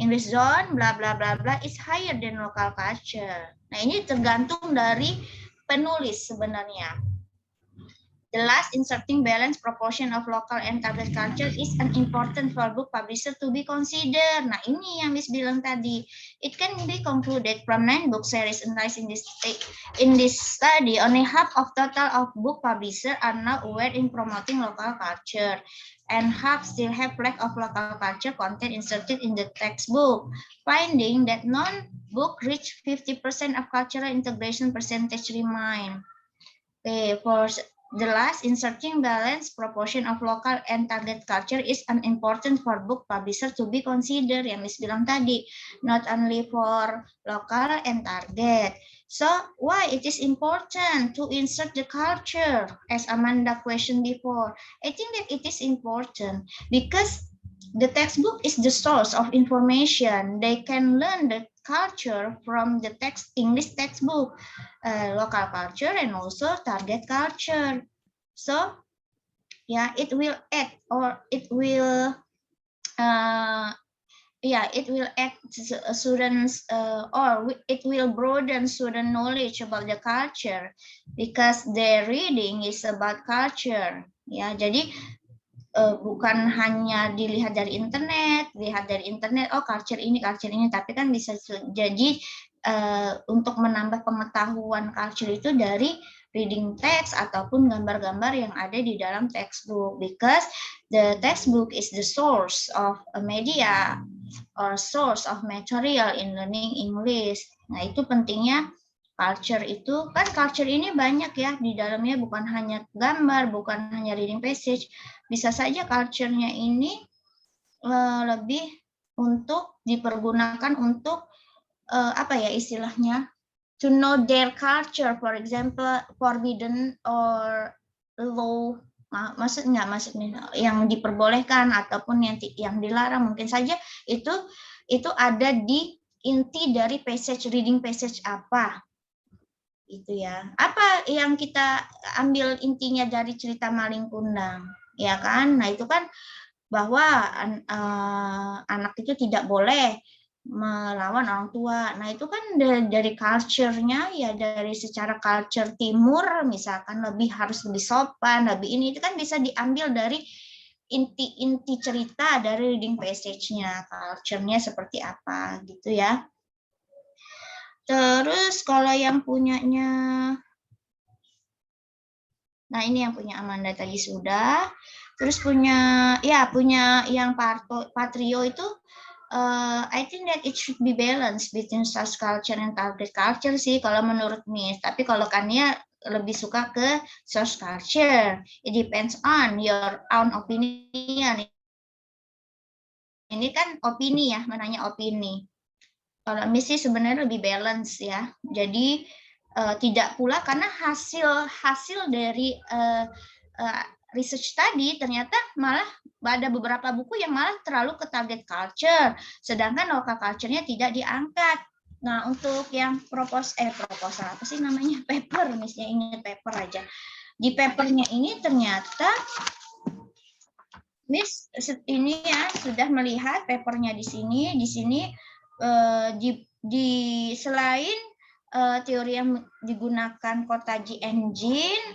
English zone, bla bla bla bla, is higher than local culture. Nah, ini tergantung dari penulis sebenarnya. The last inserting balance proportion of local and target culture is an important for book publisher to be considered. Nah, ini yang Miss bilang tadi. It can be concluded from 9 book series analyzed in this study, only half of total of book publisher are now aware in promoting local culture, and half still have lack of local culture content inserted in the textbook, finding that non-book reach 50% of cultural integration percentage remain. Okay, for the last, inserting balance proportion of local and target culture is an important for book publisher to be considered. Yang Miss bilang tadi, not only for local and target. So why it is important to insert the culture, as Amanda questioned before? I think that it is important because the textbook is the source of information. They can learn the culture from the English textbook, local culture, and also target culture. So, yeah, it will add or it will, it will add students or it will broaden student knowledge about the culture because their reading is about culture. Ya, jadi bukan hanya dilihat dari internet, oh culture ini, tapi kan bisa jadi untuk menambah pengetahuan culture itu dari reading text ataupun gambar-gambar yang ada di dalam textbook, because the textbook is the source of a media or source of material in learning English. Nah, itu pentingnya culture itu, kan culture ini banyak ya di dalamnya, bukan hanya gambar, bukan hanya reading passage. Bisa saja culture-nya ini lebih untuk dipergunakan untuk apa ya istilahnya, to know their culture, for example forbidden or law, maksudnya yang diperbolehkan ataupun yang dilarang, mungkin saja itu ada di inti dari passage, reading passage apa. Itu ya, apa yang kita ambil intinya dari cerita Maling Kundang, ya kan? Nah, itu kan bahwa anak itu tidak boleh melawan orang tua. Nah, itu kan dari culture-nya ya, dari secara culture timur misalkan harus lebih sopan, lebih ini, itu kan bisa diambil dari inti cerita dari reading passage-nya, culture-nya seperti apa gitu ya. Terus kalau yang punyanya, nah ini yang punya Amanda tadi sudah. Terus punya yang Patrio itu, I think that it should be balanced between source culture and target culture sih kalau menurut Miss. Tapi kalau Kania lebih suka ke source culture. It depends on your own opinion. ini kan opini ya, menanya opini. Kalau Miss sih sebenarnya lebih balance ya. Jadi tidak pula karena hasil dari research tadi ternyata malah ada beberapa buku yang malah terlalu ke target culture, sedangkan local culture-nya tidak diangkat. Nah, untuk yang proposal apa sih namanya? Paper, misalnya ingat paper aja. Di papernya ini ternyata Miss ini ya sudah melihat papernya di sini selain teori yang digunakan Kotaji Engine,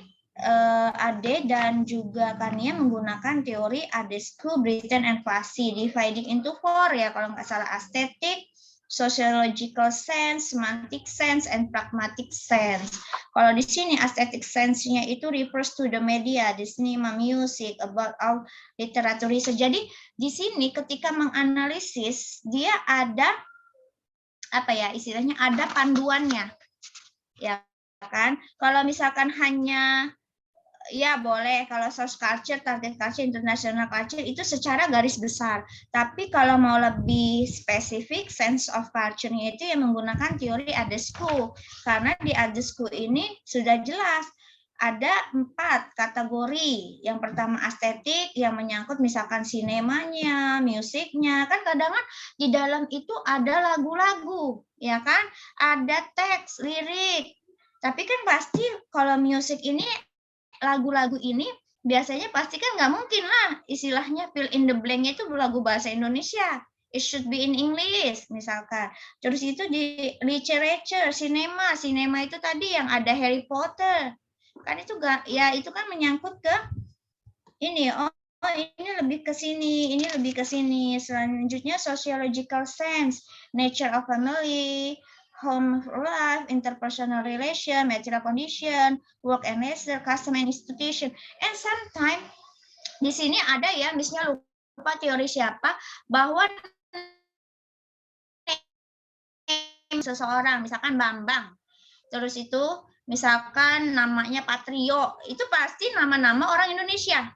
Ade dan juga Kania menggunakan teori Adescu, Britten, and Fassi, dividing into 4 ya kalau nggak salah, aesthetic, sociological sense, semantic sense, and pragmatic sense. Kalau di sini aesthetic sense-nya itu refers to the media, the cinema, music, about all literature research. Jadi di sini ketika menganalisis dia ada apa ya istilahnya, ada panduannya ya kan. Kalau misalkan hanya ya boleh, kalau source culture, target culture, international culture itu secara garis besar. Tapi kalau mau lebih spesifik, sense of culture-nya itu yang menggunakan teori Adescu. Karena di Adescu ini sudah jelas ada 4 kategori. Yang pertama estetik, yang menyangkut misalkan sinemanya, musiknya. Kan kadang di dalam itu ada lagu-lagu, ya kan? Ada teks, lirik. Tapi kan pasti kalau musik ini, lagu-lagu ini biasanya pasti kan nggak mungkin lah istilahnya fill in the blank-nya itu lagu bahasa Indonesia. It should be in English misalkan. Terus itu di literature, sinema itu tadi yang ada Harry Potter. Kan itu ya itu kan menyangkut ke ini, ini lebih ke sini, ini lebih ke sini. Selanjutnya sociological sense, nature of family, home life, interpersonal relation, material condition, work and leisure, custom and institution. And sometimes di sini ada ya, misalnya lupa teori siapa, bahwa seseorang, misalkan Bambang, terus itu misalkan namanya Patrio, itu pasti nama-nama orang Indonesia.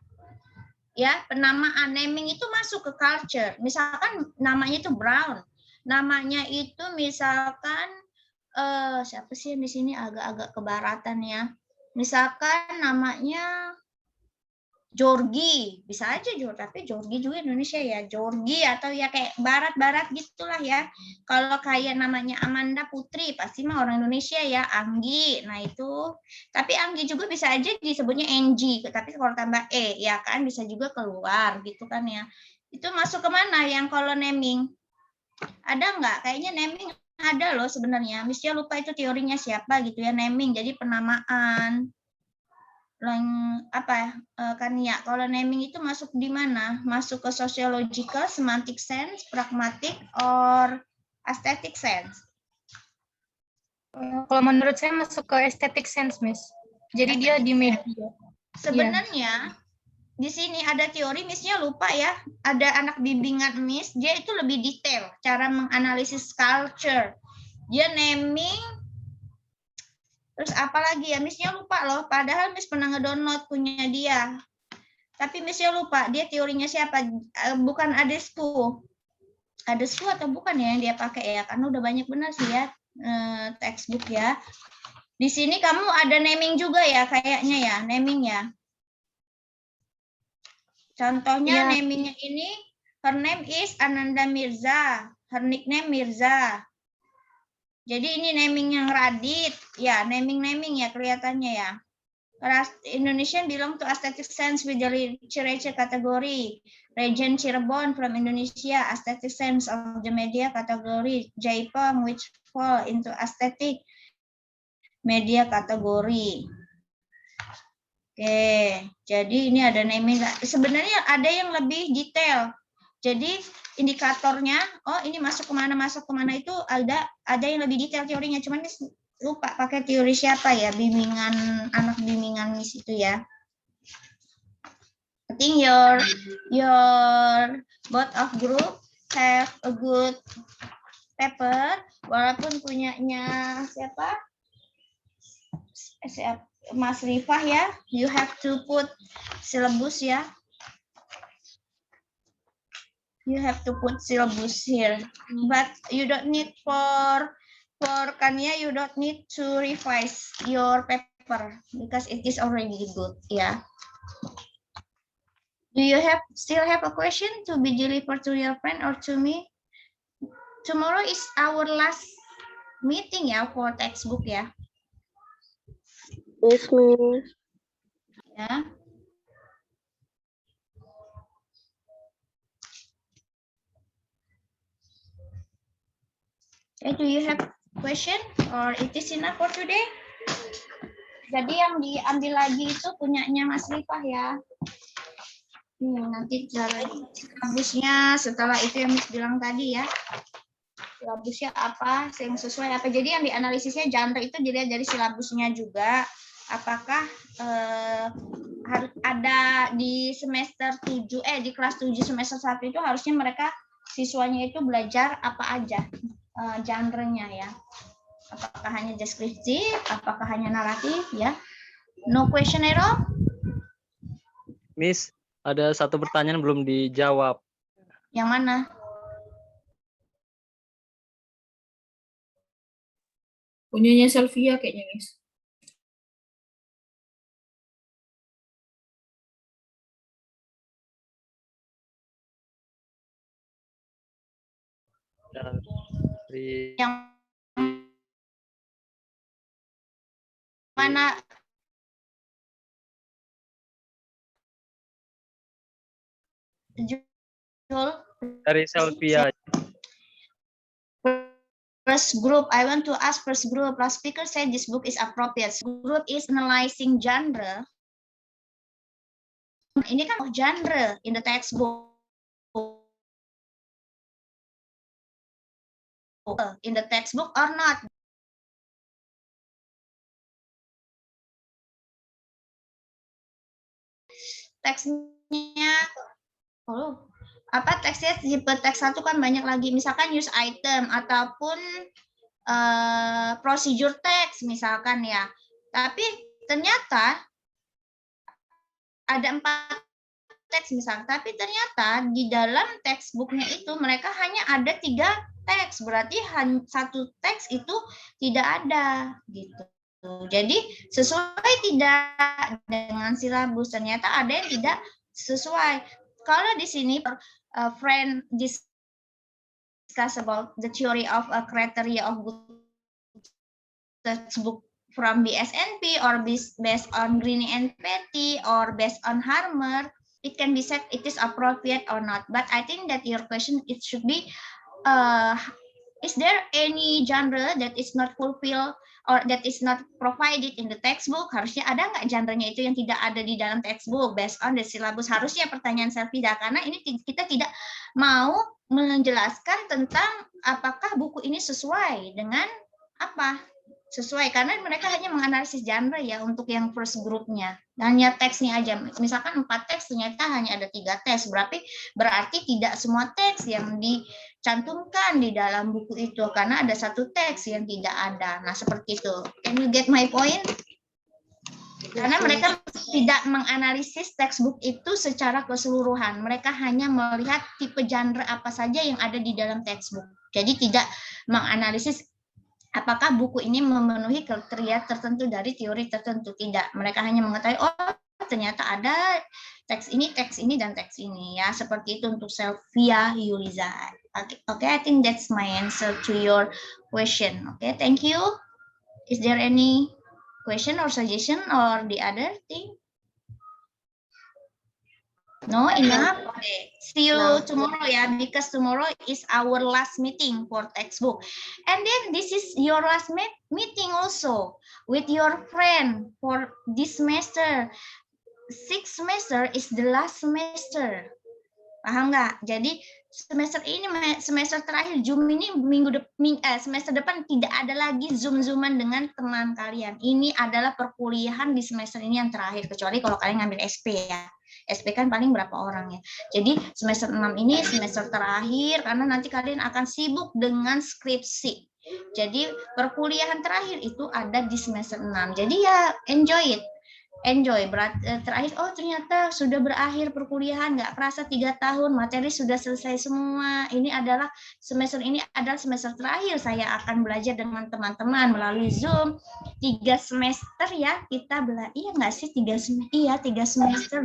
Ya, penamaan naming itu masuk ke culture. Misalkan namanya itu Brown, namanya itu misalkan siapa sih yang di sini agak-agak kebaratan ya. Misalkan namanya Jorgi, bisa aja tapi Jorgi juga Indonesia ya, Jorgi atau ya kayak barat-barat gitulah ya. Kalau kayak namanya Amanda Putri, pasti mah orang Indonesia ya, Anggi. Nah itu, tapi Anggi juga bisa aja disebutnya Anggi, tapi kalau tambah E ya kan bisa juga keluar gitu kan ya. Itu masuk ke mana yang kalau naming? Ada nggak? Kayaknya naming ada loh sebenarnya. Misalnya lupa itu teorinya siapa gitu ya, naming. Jadi penamaan. Apa kan ya, kalau naming itu masuk di mana? Masuk ke sociological, semantic sense, pragmatic, or aesthetic sense? Kalau menurut saya masuk ke aesthetic sense, Miss. Jadi dia di media. Sebenarnya di sini ada teori, Missnya lupa ya. Ada anak bimbingan Miss, dia itu lebih detail cara menganalisis culture. Dia naming, terus apalagi ya, Missnya lupa loh. Padahal Miss pernah ngedownload punya dia. Tapi Missnya lupa, dia teorinya siapa? Bukan Adescu. Adescu atau bukan ya yang dia pakai ya? Karena udah banyak benar sih ya textbook ya. Di sini kamu ada naming juga ya kayaknya ya, naming ya. Contohnya namingnya ini, her name is Ananda Mirza, her nickname Mirza. Jadi ini naming yang Radit, ya naming ya kelihatannya ya. Indonesian belong to aesthetic sense with the literature category. Region Cirebon from Indonesia, aesthetic sense of the media category. Jaipong which fall into aesthetic media category. Oke, jadi ini ada naming. Sebenarnya ada yang lebih detail. Jadi indikatornya, oh ini masuk kemana itu ada yang lebih detail teorinya. Cuman lupa pakai teori siapa ya, anak bimbingan Miss itu ya. I think your both of group have a good paper, walaupun punyanya siapa? Mas Rifah ya, you have to put syllabus ya. You have to put syllabus here, but you don't need for Kania, you don't need to revise your paper because it is already good. Yeah. Do you still have a question to be delivered to your friend or to me? Tomorrow is our last meeting ya for textbook ya. Yes, Miss. Ya. Okay, do you have question or it is enough for today? Jadi yang diambil lagi itu punyanya Mas Rifah ya. Nanti silabusnya setelah itu yang Miss bilang tadi ya. Silabusnya apa, yang sesuai apa. Jadi yang dianalisisnya genre itu dilihat dari silabusnya juga. Apakah harus ada di semester 7, di kelas 7 semester 1 itu harusnya mereka siswanya itu belajar apa aja. Genre-nya ya, apakah hanya deskriptif, apakah hanya naratif ya. No question at all? Miss, ada satu pertanyaan belum dijawab. Yang mana? Punyanya Selvia kayaknya, Miss. Dari Yang mana? Dari Selvia. First group, I want to ask first group. Last speaker said this book is appropriate. Group is analyzing genre. Ini kan genre in the textbook. In the textbook or not? Teksnya, teksnya tipe teks satu kan banyak lagi. Misalkan use item ataupun procedure text misalkan ya. Tapi ternyata ada 4 teks misalkan. Tapi ternyata di dalam textbooknya itu mereka hanya ada 3 teks, berarti satu teks itu tidak ada gitu. Jadi sesuai tidak dengan silabus, ternyata ada yang tidak sesuai. Kalau di sini friend discuss about the theory of a criteria of good textbook from BSNP or based on Greene and Petty or based on Harmer, it can be said it is appropriate or not. But I think that your question, it should be is there any genre that is not fulfilled or that is not provided in the textbook? Harusnya ada nggak genre-nya itu yang tidak ada di dalam textbook based on the syllabus? Harusnya pertanyaan Selvida, karena ini kita tidak mau menjelaskan tentang apakah buku ini sesuai dengan apa. Sesuai, karena mereka hanya menganalisis genre ya untuk yang first groupnya. Hanya teksnya aja. Misalkan 4 teks, ternyata hanya ada 3 teks. Berarti tidak semua teks yang dicantumkan di dalam buku itu, karena ada 1 teks yang tidak ada. Nah, seperti itu. Can you get my point? Karena mereka tidak menganalisis textbook itu secara keseluruhan. Mereka hanya melihat tipe genre apa saja yang ada di dalam textbook. Jadi tidak menganalisis apakah buku ini memenuhi kriteria tertentu dari teori tertentu. Tidak. Mereka hanya mengetahui, oh ternyata ada teks ini, dan teks ini. Ya, seperti itu untuk Selvia Yuliza. Okay, I think that's my answer to your question. Okay, thank you. Is there any question or suggestion or the other thing? No, enough. Okay. See you tomorrow, yeah, because tomorrow is our last meeting for textbook. And then this is your last meeting also with your friend for this semester. 6th semester is the last semester. Paham nggak? Jadi semester ini, semester terakhir, Zoom ini semester depan tidak ada lagi Zoom-Zooman dengan teman kalian. Ini adalah perkuliahan di semester ini yang terakhir, kecuali kalau kalian ngambil SP ya. SP kan paling berapa orang ya. Jadi semester 6 ini semester terakhir, karena nanti kalian akan sibuk dengan skripsi. Jadi perkuliahan terakhir itu ada di semester 6. Jadi ya enjoy it. enjoy. Terakhir, oh ternyata sudah berakhir perkuliahan, nggak kerasa 3 tahun, materi sudah selesai semua. Ini adalah semester terakhir saya akan belajar dengan teman-teman melalui Zoom. 3 semester ya kita iya nggak sih 3 semester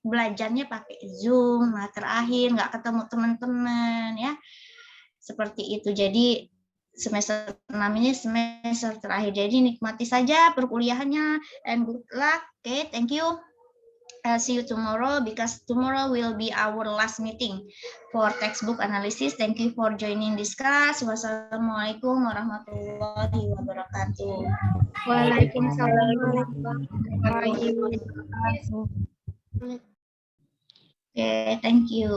belajarnya pakai Zoom. Nah terakhir nggak ketemu teman-teman ya. Seperti itu. Jadi semester 6 ini semester terakhir. Jadi nikmati saja perkuliahannya and good luck. Okay, thank you. I'll see you tomorrow because tomorrow will be our last meeting for textbook analysis. Thank you for joining this class. Wassalamualaikum warahmatullahi wabarakatuh. Waalaikumsalam. Okay, thank you.